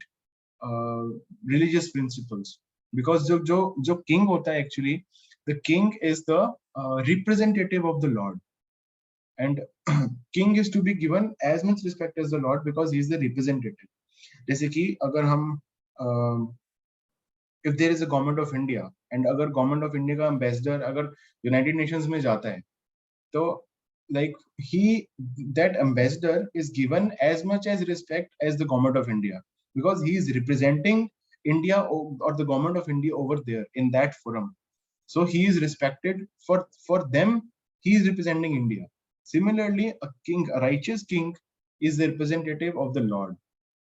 religious principles, because जो king होता है actually, the king is the representative of the Lord, and king is to be given as much respect as the Lord because he is the representative. जैसे कि अगर हम if there is a government of India and अगर government of India का ambassador अगर United Nations में जाता है, तो like that ambassador is given as much as respect as the government of India, because he is representing India or the government of India over there in that forum. So he is respected for them. He is representing India. Similarly, a righteous king is the representative of the Lord,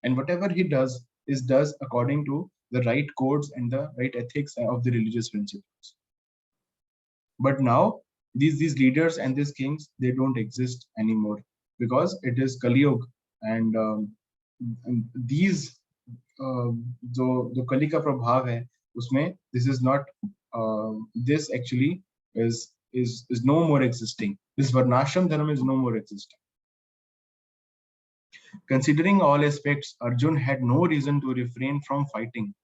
and whatever he does is does according to the right codes and the right ethics of the religious principles. But now these leaders and these kings, they don't exist anymore because it is Kali Yuga, and these जो कली का प्रभाव है उसमें this is not this actually is no more existing. This varnashram dharma is no more existing. Considering all aspects, Arjun had no reason to refrain from fighting.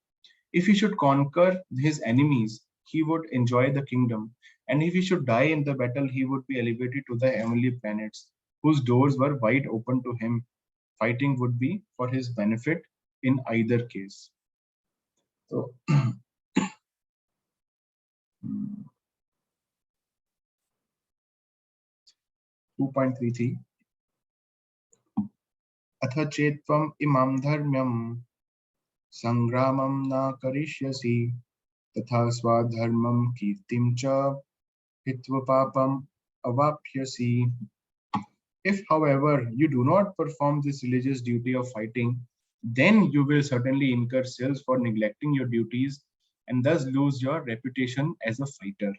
If he should conquer his enemies, he would enjoy the kingdom, and if he should die in the battle, he would be elevated to the heavenly planets, whose doors were wide open to him. Fighting would be for his benefit in either case. So, 2.33 अथ चेत्त्वम् इमां धर्म्यं संग्रामं न करिष्यसि तथा स्वधर्मं कीर्तिं च हित्वा पापम् अवाप्स्यसि. If, however, you do not perform this religious duty of fighting, then you will certainly incur sins for neglecting your duties and thus lose your reputation as a fighter.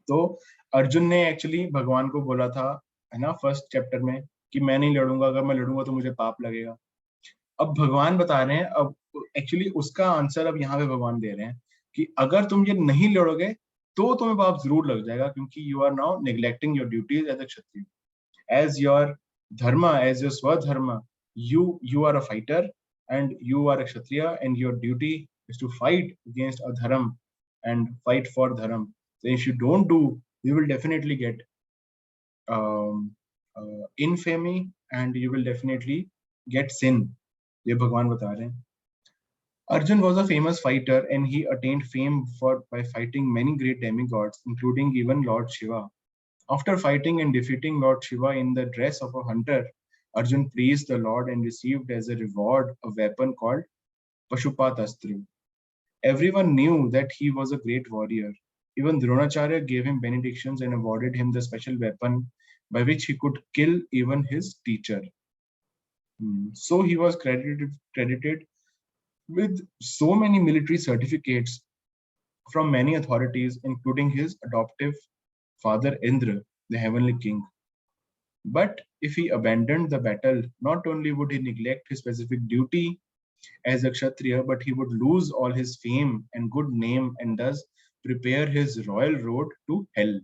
तो अर्जुन ने एक्चुअली भगवान को बोला था, है ना, फर्स्ट चैप्टर में कि मैं नहीं लड़ूंगा, अगर मैं लड़ूंगा तो मुझे पाप लगेगा. अब भगवान बता रहे हैं, अब एक्चुअली उसका आंसर अब यहाँ पे भगवान दे रहे हैं कि अगर तुम ये नहीं लड़ोगे तो तुम्हें पाप जरूर लग जाएगा, क्योंकि you are now neglecting your duties as a kshatriya, as your dharma, as your swadharma. You are a fighter and you are a kshatriya, and your duty is to fight against adharam and fight for dharam. So if you don't do, you will definitely get infamy and you will definitely get sin. ये भगवान बता रहे हैं. Arjun was a famous fighter and he attained fame by fighting many great demigods, including even Lord Shiva. After fighting and defeating Lord Shiva in the dress of a hunter, Arjun praised the Lord and received as a reward a weapon called Pashupatastra. Everyone knew that he was a great warrior. Even Dronacharya gave him benedictions and awarded him the special weapon by which he could kill even his teacher. So he was credited with so many military certificates from many authorities, including his adoptive father Indra, the heavenly king. But if he abandoned the battle, not only would he neglect his specific duty as a Kshatriya, but he would lose all his fame and good name and thus prepare his royal road to hell.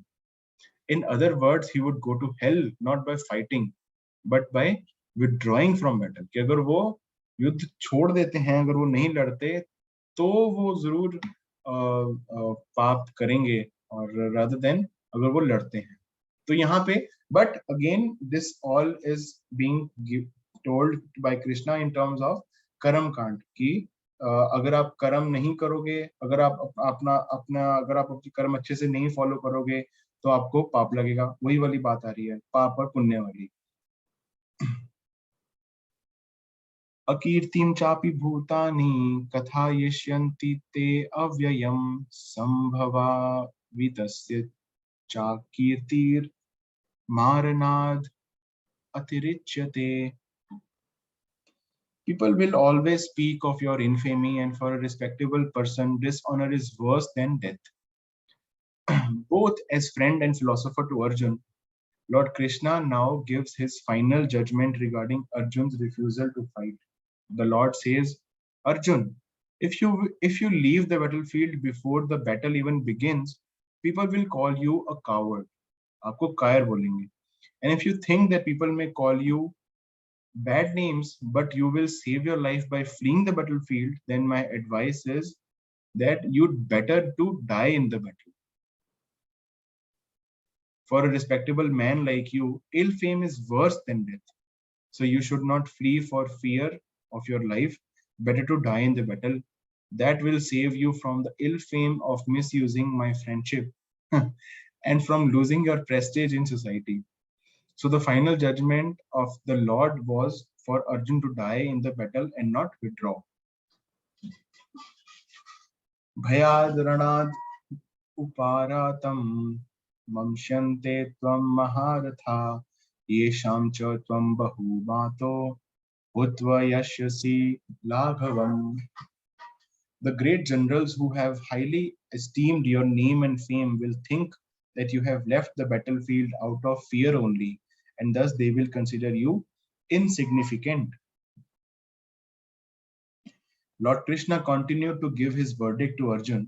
In other words, he would go to hell not by fighting, but by withdrawing from battle. कि अगर वो युद्ध छोड़ देते हैं, अगर वो नहीं लड़ते, तो वो जरूर पाप करेंगे और rather than अगर वो लड़ते हैं. तो यहाँ पे, but again this all is being told by Krishna in terms of कर्म कांड कि अगर आप कर्म नहीं करोगे, अगर आप अगर आप अपने कर्म अच्छे से नहीं फॉलो करोगे तो आपको पाप लगेगा. वही वाली बात आ रही है, पाप और पुण्य वाली. अकीर्तिम चापि भूतानि कथयिष्यन्ति ते अव्ययम संभवा वितस्य चा कीर्तिर मारनाद अतिरिच्यते. People will always speak of your infamy, and for a respectable person, dishonor is worse than death. Both as friend and philosopher to Arjun, Lord Krishna now gives his final judgment regarding Arjun's refusal to fight. The Lord says, Arjun, if you leave the battlefield before the battle even begins, people will call you a coward. आपको कायर बोलेंगे. And if you think that people may call you bad names, but you will save your life by fleeing the battlefield, then my advice is that you'd better to die in the battle. For a respectable man like you, ill fame is worse than death. So you should not flee for fear of your life. Better to die in the battle. That will save you from the ill fame of misusing my friendship and from losing your prestige in society. So the final judgment of the Lord was for Arjun to die in the battle and not withdraw. Bhayad ranad uparatam mamshyante tvam maharatha yesham cha tvam bahumato utva yashyasi laghavam. The great generals who have highly esteemed your name and fame will think that you have left the battlefield out of fear only, and thus they will consider you insignificant. Lord Krishna continued to give his verdict to Arjun.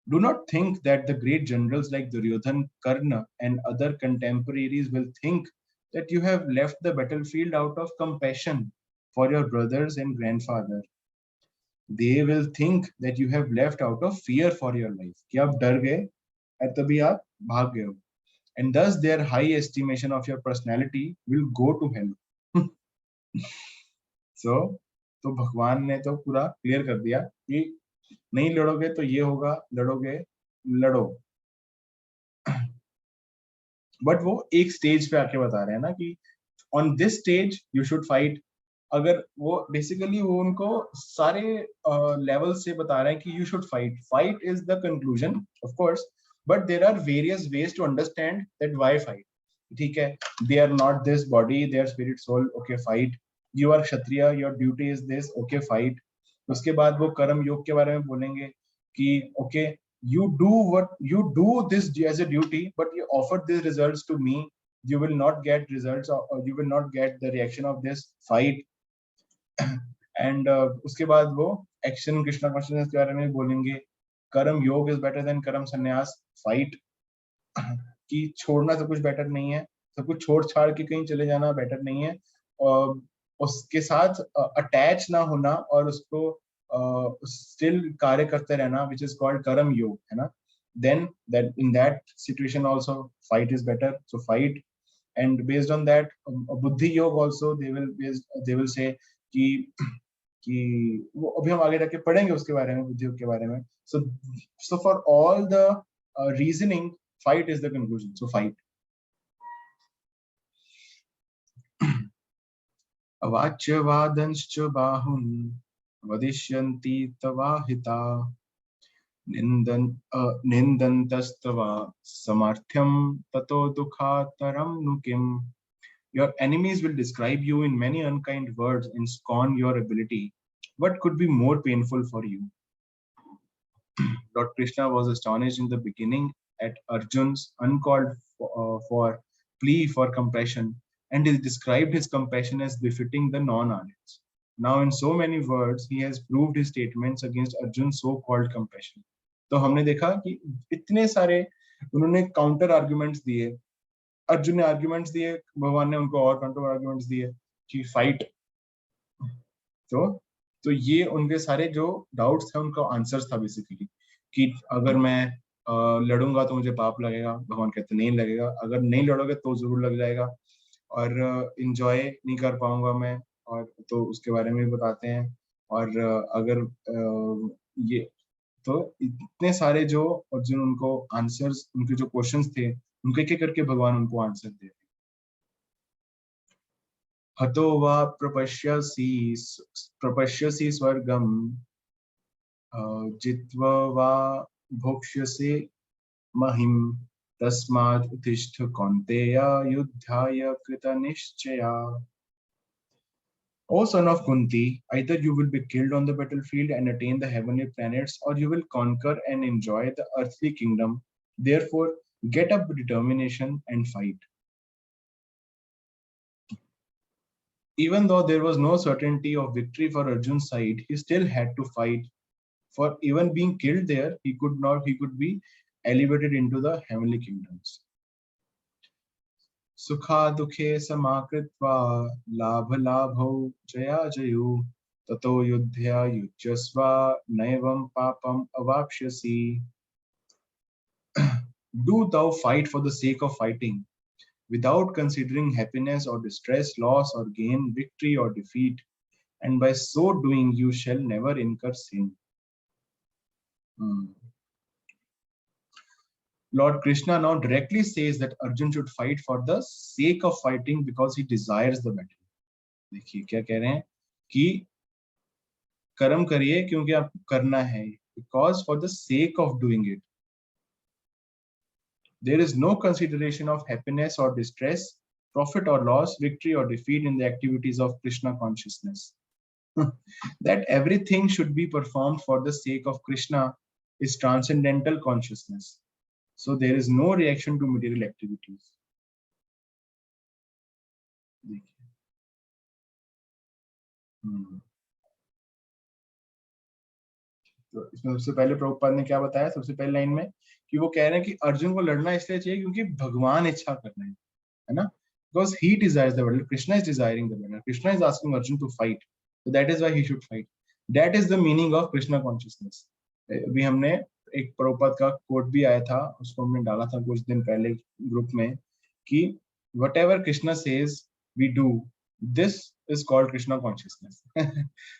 Do not think that the great generals like Duryodhan, Karna, and other contemporaries will think that you have left the battlefield out of compassion for your brothers and grandfather. They will think that you have left out of fear for your life. कि आप डर गए और तभी आप भाग गए हो. And thus their high estimation of your personality will go to hell. So, तो भगवान ने तो पूरा क्लियर कर दिया कि नहीं लड़ोगे तो ये होगा, लड़ोगे लड़ो. बट वो एक स्टेज पे आके बता रहे हैं ना कि on this stage you should fight. अगर वो बेसिकली वो उनको सारे लेवल से बता रहे हैं कि you should fight. Fight is the conclusion of course, but there are various ways to understand that why fight. ठीक है, they are not this body, they are spirit soul. Okay, fight. You are kshatriya, your duty is this. Okay, fight. उसके बाद वो कर्म योग के बारे में बोलेंगे कि okay, you do this as a duty, but you offer these results to me. You will not get results, or you will not get the reaction of this fight. And उसके बाद वो एक्शन कृष्णा कॉन्शियसनेस के बारे में बोलेंगे. कर्म योग is better than कर्म संन्यास. फाइट कि छोड़ना सब कुछ बेटर नहीं है, सब कुछ छोड़ छाड़ के कहीं चले जाना बेटर नहीं है, और उसके साथ अटैच ना होना और उसको स्टिल कार्य करते रहना, विच इज कॉल्ड कर्म योग, है ना. Then that in that situation also fight is better. So fight, and based on that buddhi yoga also they will say कि वो अभी हम आगे जाके पढ़ेंगे उसके बारे में, बुद्धि योग के बारे में. So for all the reasoning, fight is the conclusion. So fight. अवाच्यवादंश्च बाहुन् वदिष्यन्ति तवाहिता निन्दन्तस्तवा समर्थ्यं ततो दुःखातरं नु किम्. Your enemies will describe you in many unkind words and scorn your ability. What could be more painful for you? Lord Krishna was astonished in the beginning at Arjun's uncalled for plea for compassion, and he described his compassion as befitting the non-Aryans. Now, in so many words, he has proved his statements against Arjun's so-called compassion. तो हमने देखा कि इतने सारे उन्होंने counter arguments दिए, अर्जुन ने arguments दिए, भगवान ने उनको और काउंटर आर्ग्यूमेंट्स दिए कि फाइट. तो ये उनके सारे जो डाउट्स थे उनका आंसर्स था बेसिकली कि अगर मैं लड़ूंगा तो मुझे पाप लगेगा. भगवान कहते नहीं लगेगा, अगर नहीं लड़ोगे तो जरूर लग जाएगा, और इंजॉय नहीं कर पाऊंगा मैं, और तो उसके बारे में भी बताते हैं. और अगर ये तो इतने सारे जो अर्जुन उनको आंसर्स, उनके जो क्वेश्चंस थे उनके एक करके भगवान उनको आंसर दे. हतो वा प्रपश्यसि स्वर्गम जित्वा वा भोक्ष्यसे महिम तस्मात् उत्तिष्ठ कौन्तेय युद्धाय कृतनिश्चया. O son of Kunti, either you will be killed on the battlefield and attain the heavenly planets, or you will conquer and enjoy the earthly kingdom. Therefore, get up with determination and fight. Even though there was no certainty of victory for Arjun's side, he still had to fight. For even being killed there, he could be elevated into the heavenly kingdoms. सुखा दुखे समाकृत्वा लाभ लाभौ जया जयौ ततो युद्धया युज्यस्व नैवं पापम अवाप्स्यसि. Do thou fight for the sake of fighting, without considering happiness or distress, loss or gain, victory or defeat, and by so doing you shall never incur sin. Lord Krishna now directly says that Arjun should fight for the sake of fighting because he desires the battle. देखिए क्या कह रहे हैं कि कर्म करिए क्योंकि आपको करना है, because for the sake of doing it. There is no consideration of happiness or distress, profit or loss, victory or defeat in the activities of Krishna consciousness. That everything should be performed for the sake of Krishna is transcendental consciousness. So there is no reaction to material activities. तो इसमें सबसे पहले प्रभुपाद ने क्या बताया, सबसे पहले line में कि वो कह रहे हैं कि अर्जुन को लड़ना इसलिए चाहिए क्योंकि भगवान इच्छा कर रहे हैं, है ना? Because he desires the battle, Krishna is desiring the battle, Krishna is asking Arjun to fight, so that is why he should fight. That is the meaning of Krishna consciousness. अभी हमने एक प्रभुपाद का कोट भी आया था, उसको हमने डाला था कुछ दिन पहले ग्रुप में कि whatever Krishna says we do, this is called Krishna consciousness.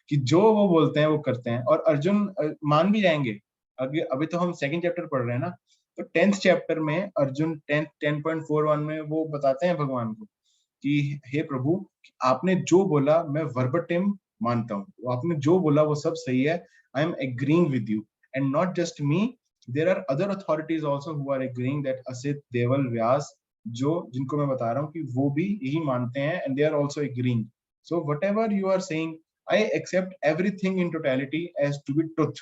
कि जो वो बोलते हैं वो करते हैं, और अर्जुन मान भी जाएंगे. अभी तो हम सेकंड चैप्टर पढ़ रहे हैं ना, तो 10th चैप्टर में अर्जुन 10.41 में वो बताते हैं भगवान को कि हे प्रभु, आपने जो बोला मैं वर्बटिम मानता हूँ, आपने जो बोला वो सब सही है, I am agreeing with you. And not just me, there are other authorities also who are agreeing, that Asit, Deval, Vyas, जो जिनको मैं बता रहा हूँ कि वो भी यही मानते हैं, and they are also agreeing. So whatever you are saying, I accept everything in totality as to be truth.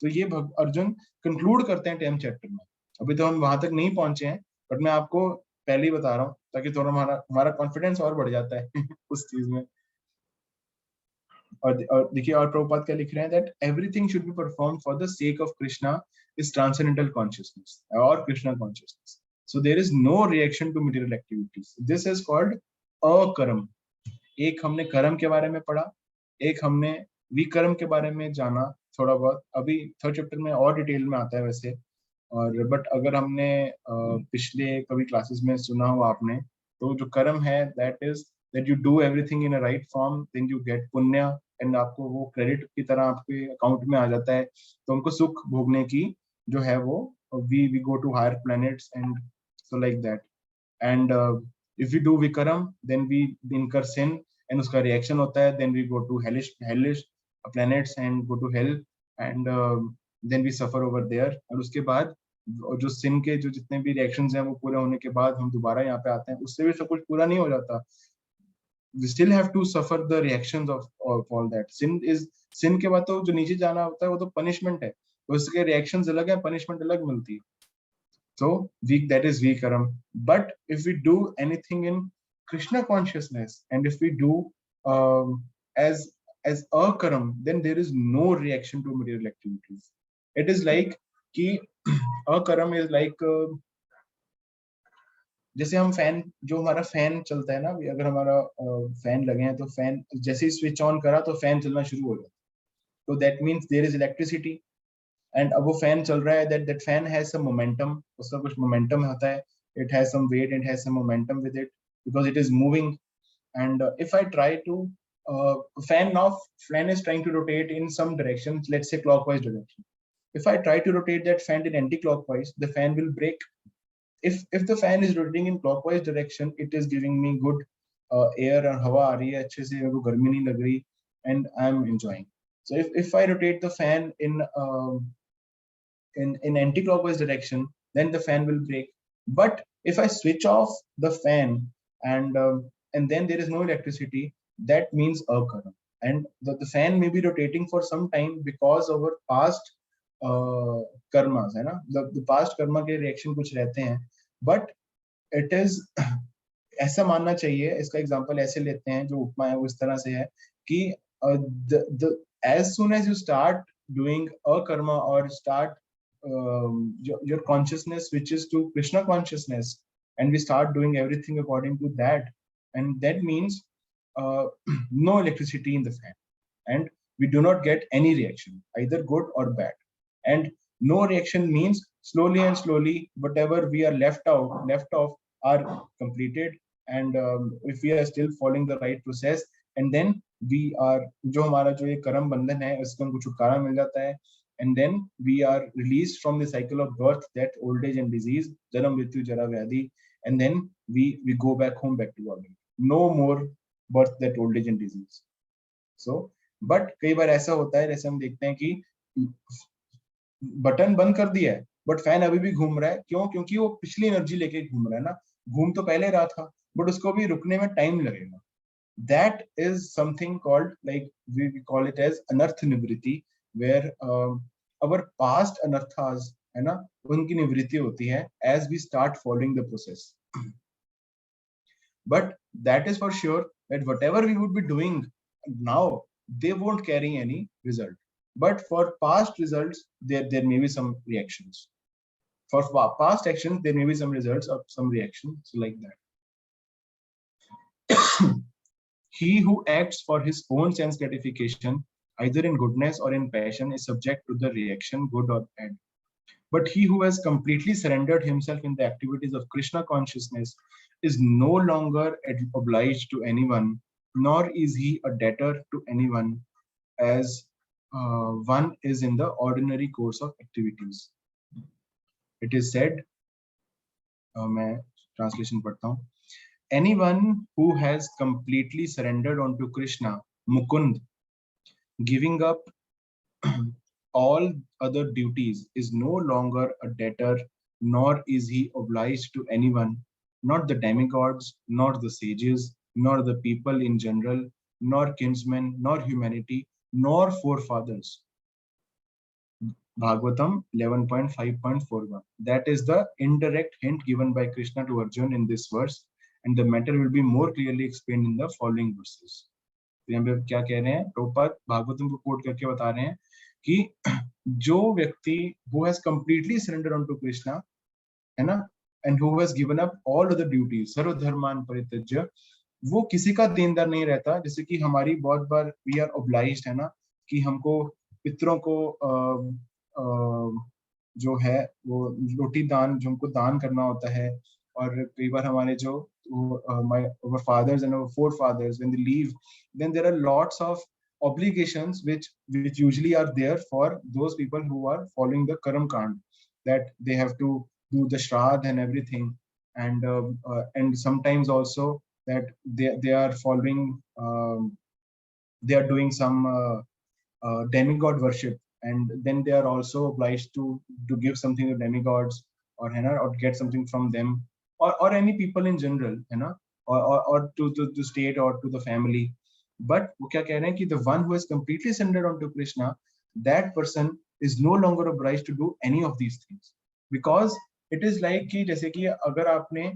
तो ये अर्जुन कंक्लूड करते हैं 10th चैप्टर में. अभी तो हम वहां तक नहीं पहुंचे हैं, बट मैं आपको पहले ही बता रहा हूँ ताकि थोड़ा हमारा कॉन्फिडेंस और बढ़ जाता है उस चीज में. और देखिए और प्रभुपाद क्या लिख रहे हैं, that everything should be perform for the sake of Krishna is transcendental consciousness और Krishna consciousness. So there is no reaction to material activities. This is called अकर्म. एक हमने कर्म के बारे में पढ़ा, एक हमने विकर्म के बारे में जाना थोड़ा बहुत. अभी 3rd चैप्टर में और डिटेल में आता है वैसे, और बट अगर हमने पिछले कभी क्लासेस में सुना हो आपने, तो जो कर्म है that is that you do everything in a right form, then you get punya, and आपको वो क्रेडिट की तरह आपके अकाउंट में आ जाता है. तो उनको सुख भोगने की जो है वो we go to higher planets and so like that. And if we do vikaram, then we incur sin, and उसका reaction होता है, then we go to hellish planets and go to hell, and then we suffer over there. और उसके बाद जो sin के जो जितने भी reactions हैं वो पूरे होने के बाद हम दोबारा यहाँ पे आते हैं, उससे भी सब कुछ पूरा नहीं हो जाता. We still have to suffer the reactions of all that. Sin के बाद तो जो नीचे जाना होता है वो तो punishment है, उसके reactions अलग हैं, punishment अलग मिलती है. So that is vikaram. But if we do anything in Krishna consciousness, and if we do as akaram, then there is no reaction to material activities. It is like कि akaram is like जैसे हम fan, जो हमारा fan चलता है ना, अगर हमारा फैन लगे हैं तो फैन जैसे ही स्विच ऑन करा तो फैन चलना शुरू हो जाता है, तो that means there is electricity, and अब वो फैन चल रहा है, that fan has some momentum, उसका कुछ मोमेंटम होता है, it has some weight, it has some momentum with it because it is moving. And if I try to fan is trying to rotate in some direction, let's say clockwise direction. If I try to rotate that fan in anti-clockwise, the fan will break. If the fan is rotating in clockwise direction, it is giving me good air and हवा आ रही है अच्छे से, मेरे को गर्मी नहीं लग रही, and I'm enjoying. So if I rotate the fan in anti-clockwise direction, then the fan will break. But if I switch off the fan and then there is no electricity, that means akaram, and the fan may be rotating for some time because of our past karmas है ना, the past Karma के reaction कुछ रहते हैं, but it is ऐसा मानना चाहिए. इसका एग्जांपल ऐसे लेते हैं, जो उपमा है वो इस तरह से है कि as soon as you start doing a karma or start your consciousness switches to Krishna consciousness, and we start doing everything according to that, and that means no electricity in the fan, and we do not get any reaction, either good or bad. And no reaction means slowly and slowly whatever we are left off are completed, and if we are still following the right process, and then we are जो हमारा जो ये कर्म बंधन है इसको हमको छुटकारा मिल जाता है, and then we are released from the cycle of birth, death, old age and disease, janam mrityu jara vyadhi, and then we go back home, back to God. No more birth, death, old age and disease. So but कई बार ऐसा होता है, जैसे हम देखते हैं कि button बंद कर दिया है बट फैन अभी भी घूम रहा है, क्यों? क्योंकि वो पिछली एनर्जी लेके घूम रहा है ना, घूम तो पहले रहा था बट उसको भी रुकने में टाइम लगेगा. That is something called, like we call it as anarth nivriti, where our past anarthas है ना, उनकी निवृत्ति होती है as we start following the process. But that is for sure that whatever we would be doing now, they won't carry any result. But for past results, there may be some reactions. For past actions, there may be some results or some reactions like that. He who acts for his own sense gratification, either in goodness or in passion, is subject to the reaction, good or bad. But he who has completely surrendered himself in the activities of Krishna consciousness is no longer obliged to anyone, nor is he a debtor to anyone, as one is in the ordinary course of activities. It is said, मैं translation पढ़ता हूँ. Anyone who has completely surrendered onto Krishna, Mukund, giving up all other duties, is no longer a debtor, nor is he obliged to anyone, not the demigods, nor the sages, nor the people in general, nor kinsmen, nor humanity, nor forefathers. Bhagavatam 11.5.41. That is the indirect hint given by Krishna to Arjuna in this verse, and the matter will be more clearly explained in the following verses. यहाँ पे क्या कह रहे हैं प्रभुपाद, भागवतम को coat करके बता रहे हैं कि जो व्यक्ति who has completely surrendered unto Krishna, है ना, and who has given up all other duties, सर्वधर्मान परित्यज्य, वो किसी का देनदार नहीं रहता. जैसे कि हमारी बहुत बार we are obliged, है ना, कि हमको पितरों को जो है वो रोटी दान, जो हमको दान करना होता है, और कई बार हमारे जो our fathers and our forefathers, when they leave, then there are lots of obligations which usually are there for those people who are following the karam kand, that they have to do the shraddh and everything, and sometimes also that they are following, they are doing some demigod worship, and then they are also obliged to give something to demigods, or है ना, or get something from them, or any people in general, है ना, or to state or to the family. But वो क्या कह रहे हैं कि the one who is completely centered onto Krishna, that person is no longer obliged to do any of these things, because it is like कि जैसे कि अगर आपने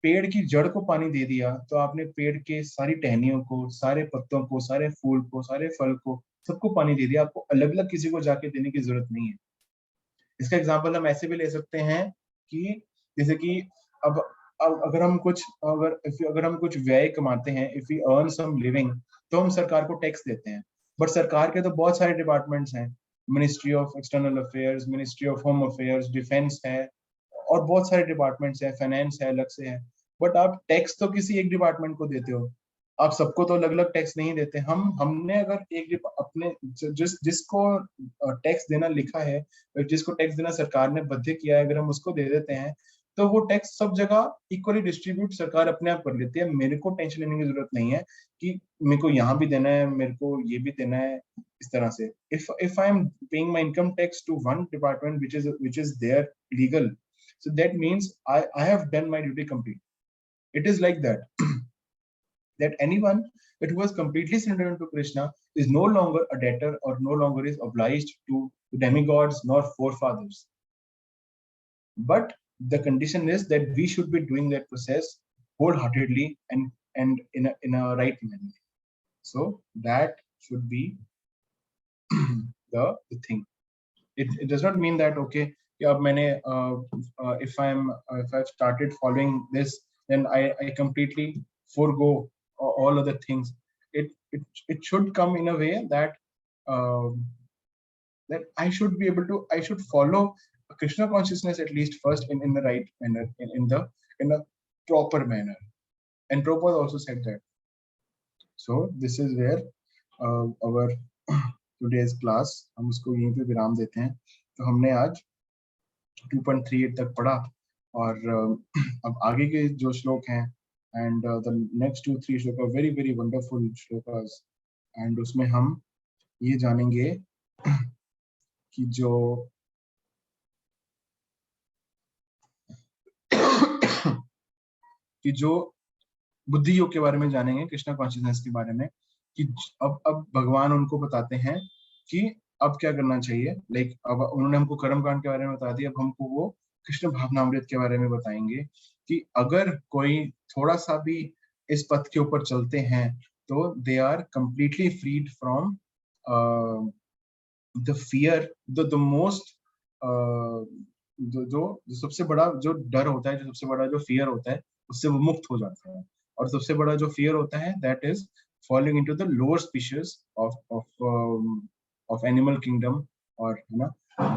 पेड़ की जड़ को पानी दे दिया, तो आपने पेड़ के सारी टहनियों को, सारे पत्तों को, सारे फूल को, सारे फल को, सबको पानी दे दिया। आपको अलग अलग किसी को जाके देने की जरूरत नहीं है। इसका एग्जांपल हम ऐसे भी ले सकते हैं कि जैसे कि अब अगर हम कुछ अगर हम कुछ व्यय कमाते हैं, if we earn some living, तो हम सरकार को टैक्स देते हैं। बट सरकार के तो बहुत सारे डिपार्टमेंट्स हैं, ministry of external affairs, ministry of home affairs, defence है, और बहुत सारे डिपार्टमेंट्स है, फाइनेंस है, अलग से है। बट आप टैक्स तो किसी एक डिपार्टमेंट को देते हो, आप सबको तो अलग अलग टैक्स नहीं देते। हमने अगर एक अपने जिसको टैक्स देना लिखा है, जिसको टैक्स देना सरकार ने बाध्य किया है, अगर हम उसको दे देते हैं, तो वो टैक्स सब जगह इक्वली डिस्ट्रीब्यूट सरकार अपने आप कर लेती है। मेरे को टेंशन लेने की जरूरत नहीं है कि मेरे को यहाँ भी देना है, मेरे को ये भी देना है, इस तरह से। if I am paying my income tax to one department which is there legal, so that means I have done my duty complete. It is like that. That anyone that who was completely centered into Krishna is no longer a debtor, or no longer is obliged to demigods nor forefathers. But the condition is that we should be doing that process wholeheartedly and in a right manner. So that should be the thing. It does not mean that okay, yeah, if I've started following this, then I completely forego all other things. It should come in a way that that I should follow Krishna consciousness at least first in the right manner, in a proper manner. And Prabhupada also said that. So this is where our today's class, हम उसको यहीं पे विराम देते हैं। तो हमने आज 2.38 तक पढ़ा, और अब आगे के जो श्लोक हैं, and the next 2-3 श्लोक are very very wonderful shlokas, and उसमें हम ये जानेंगे कि जो बुद्धि योग के बारे में जानेंगे, कृष्णा कॉन्शियसनेस के बारे में, कि अब भगवान उनको बताते हैं कि अब क्या करना चाहिए। लाइक अब उन्होंने हमको कर्म कांड के बारे में बता दिया, अब हमको वो कृष्ण भावनामृत के बारे में बताएंगे कि अगर कोई थोड़ा सा भी इस पथ के ऊपर चलते हैं, तो they are completely freed from the fear, the most जो सबसे बड़ा जो डर होता है, जो सबसे बड़ा जो फियर होता है, उससे वो मुक्त हो जाता है। और सबसे बड़ा जो फियर होता है, that is falling into the lower species of animal kingdom, और है ना।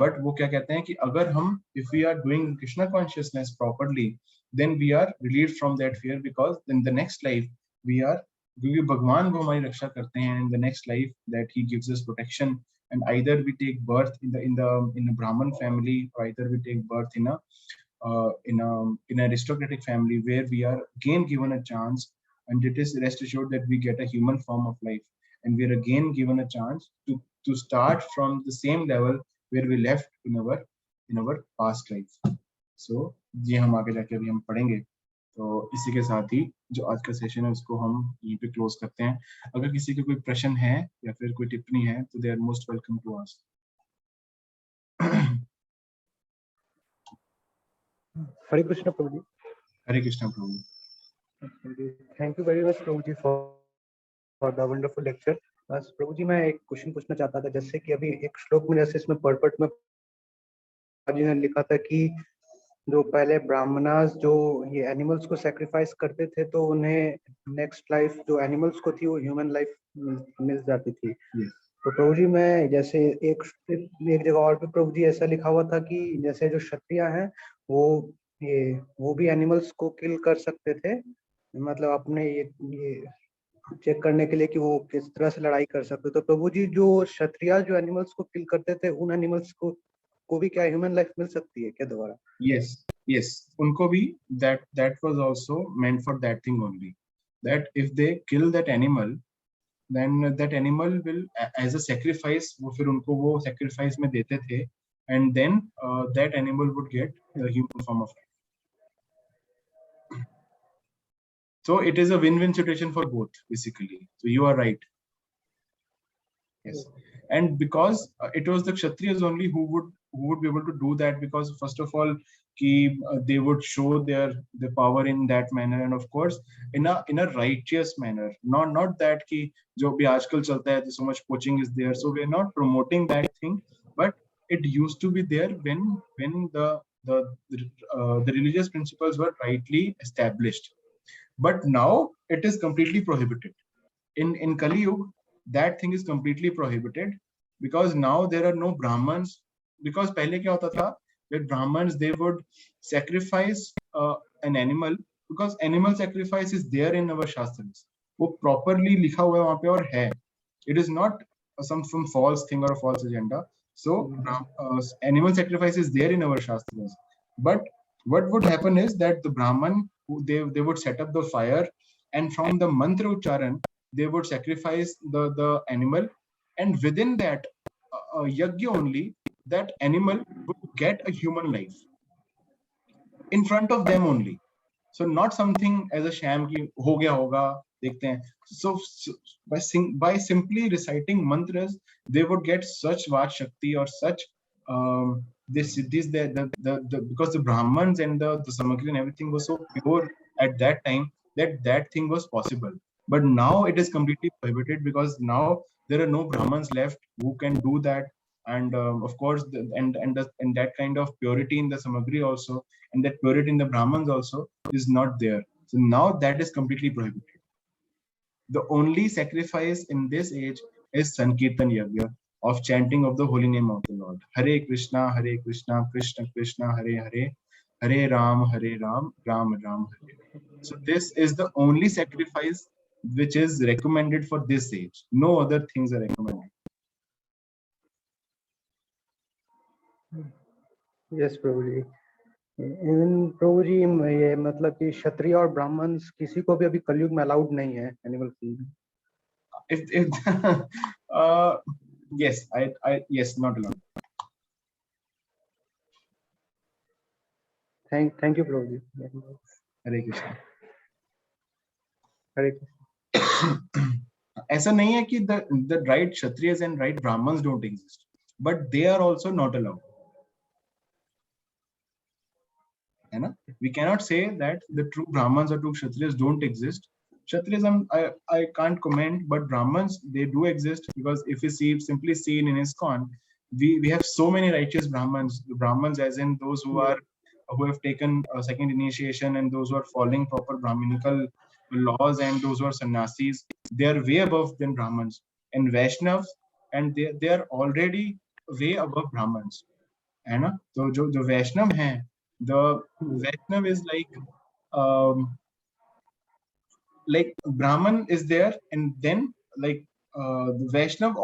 बट वो क्या कहते हैं कि अगर हम if we are doing Krishna consciousness properly, then we are relieved from that fear, because in the next life we are, क्योंकि भगवान वो हमारी रक्षा करते हैं in the next life, that he gives us protection, and either we take birth in a Brahman family, or either we take birth in an aristocratic family, where we are again given a chance, and it is rest assured that we get a human form of life, and we are again given a chance to start from the same level where we left in our past life. So ये हम आगे जाके अभी हम पढ़ेंगे। तो इसी के साथ ही जो आज का सेशन है उसको हम यहीं पे क्लोज करते हैं। अगर किसी के कोई प्रश्न है या फिर कोई टिप्पणी है, तो they are most welcome to ask. Hare Krishna Prabhu ji. Hare Krishna Prabhu. Thank you very much Prabhu ji for the wonderful lecture. बस प्रभु जी, मैं एक क्वेश्चन पूछना चाहता था, जैसे कि अभी एक श्लोक में, जैसे इसमें पर्पट में जी ने लिखा था कि जो पहले ब्राह्मणास जो ये एनिमल्स को सैक्रिफाइस करते थे, तो उन्हें नेक्स्ट लाइफ जो एनिमल्स को थी वो ह्यूमन लाइफ मिल जाती थी। तो प्रभु जी, मैं जैसे एक जगह और पे प्रभु जी ऐसा लिखा हुआ था कि जैसे जो क्षत्रिय हैं वो भी एनिमल्स को किल कर सकते थे, मतलब अपने ये चेक करने के लिए कि वो किस तरह से लड़ाई कर सकते। तो प्रभु जी, जो क्षत्रिय जो एनिमल्स को किल करते थे, उन एनिमल्स को भी क्या ह्यूमन लाइफ मिल सकती है क्या दोबारा? yes, उनको भी that was also meant for that thing only, that if they kill that animal, then that animal will as a sacrifice, वो फिर उनको वो sacrifice में देते थे, and then that animal would get the human form of life. So it is a win-win situation for both, basically. So you are right. Yes, and because it was the Kshatriyas only who would be able to do that, because first of all, they would show their power in that manner, and of course in a righteous manner. Not that कि जो भी आजकल चलता है, so much poaching is there. So we are not promoting that thing, but it used to be there when the religious principles were rightly established. But now it is completely prohibited. In Kali Yuga, that thing is completely prohibited, because now there are no Brahmans. Because पहले क्या होता था, that Brahmans, they would sacrifice an animal, because animal sacrifice is there in our Shastras. वो properly लिखा हुआ है वहाँ पे और है. It is not some false thing or a false agenda. So animal sacrifice is there in our Shastras. But what would happen is that the Brahman, they would set up the fire, and from the mantra ucharan, they would sacrifice the animal, and within that yajna only, that animal would get a human life in front of them only. So not something as a sham ki ho gaya hoga dekhte hain. So by simply reciting mantras, they would get such Vak Shakti or such because the Brahmans and the Samagri and everything was so pure at that time, that thing was possible. But now it is completely prohibited, because now there are no Brahmans left who can do that. And of course, and that kind of purity in the Samagri also, and that purity in the Brahmans also is not there. So now that is completely prohibited. The only sacrifice in this age is Sankirtan Yajna, of chanting of the holy name of the Lord. Hare Krishna, Krishna Krishna, Hare Hare, Hare Ram, Ram Ram, Hare. So this is the only sacrifice which is recommended for this age. No other things are recommended. Yes, Prabhu ji. Even प्रभु जी, ये मतलब कि क्षत्रिय और ब्राह्मण किसी को भी अभी कलयुग में अलाउड नहीं है animal killing. Yes, yes, not allowed. Thank you, Prabhu ji. Hare Krishna. Hare Krishna. ऐसा नहीं है कि the right Kshatriyas and right Brahmans don't exist, but they are also not allowed. We cannot say that the true Brahmans or true Kshatriyas don't exist. Kshatriyas, I can't comment, but Brahmans, they do exist, because if you simply see in ISKCON, we have so many righteous Brahmans. The Brahmans, as in those who have taken a second initiation, and those who are following proper Brahminical laws, and those who are sannyasis, they are way above than Brahmans. And Vaishnavas, and they are already way above Brahmans. So जो Vaishnav हैं, the Vaishnav is like Brahman is there, and then the Vaishnav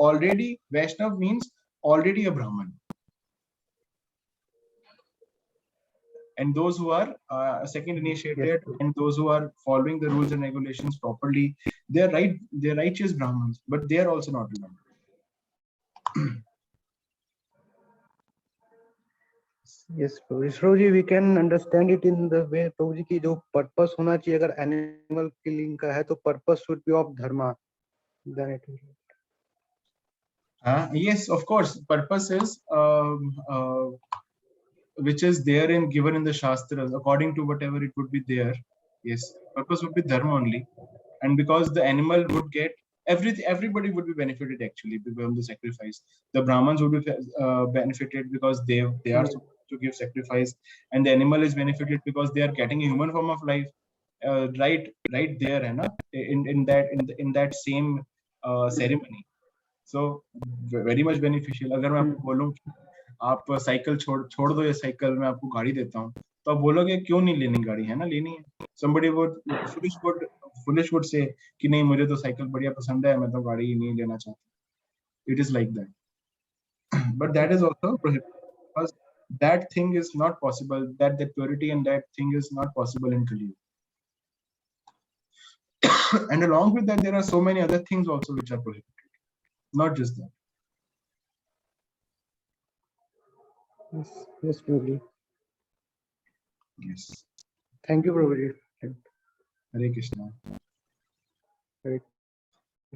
means already a Brahman. And those who are second initiated, and those who are following the rules and regulations properly, they're righteous Brahmans, but they are also not allowed. Yes, Prabhu ji, we can understand it in the way, Prabhu ji, की जो purpose होना चाहिए अगर animal killing का है, तो purpose should be of dharma. Then it will. Yes, of course. Purpose is which is there and given in the Shastras, according to whatever it would be there. Yes, purpose would be dharma only, and because the animal would get everybody would be benefited actually from the sacrifice. The Brahmans would be benefited because they are supposed to give sacrifice, and the animal is benefited because they are getting a human form of life. Right there, in that same ceremony. So very much beneficial. अगर मैं आपको बोलूं आप cycle छोड़ दो, ये cycle मैं आपको गाड़ी देता हूँ, तो आप बोलोगे क्यों नहीं लेनी गाड़ी, है ना, लेनी है. Somebody foolish would say कि नहीं, मुझे तो साइकिल बढ़िया पसंद है, मैं तो गाड़ी नहीं लेना चाहता. It is like that. But that is also prohibited, because that thing is not possible, that purity and that thing is not possible in Kali Yuga. And along with that, there are so many other things also which are prohibited, not just that. Yes, yes, Prabhuji. Yes. Thank you, Prabhuji. Hare Krishna. Hare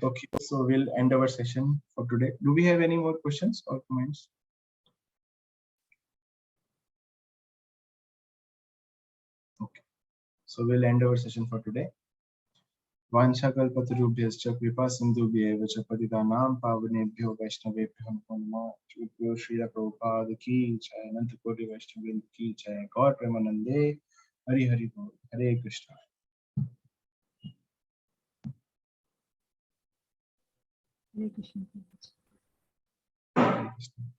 Okay, so we'll end our session for today. Do we have any more questions or comments? Okay, so we'll end our session for today. वाञ्छाकल्पतरुभ्यश्च कृपा सिन्धुभ्येव च पतितानां पावनेभ्यो वैष्णवेभ्यो नमो नमः। श्रीगुरु श्रील प्रभुपाद की जय, अनंत कोटि वैष्णववृंद की जय। गौर प्रेमानंदे। हरि हरि बोल। हरे कृष्णा। Hare Krishna. हरे कृष्णा।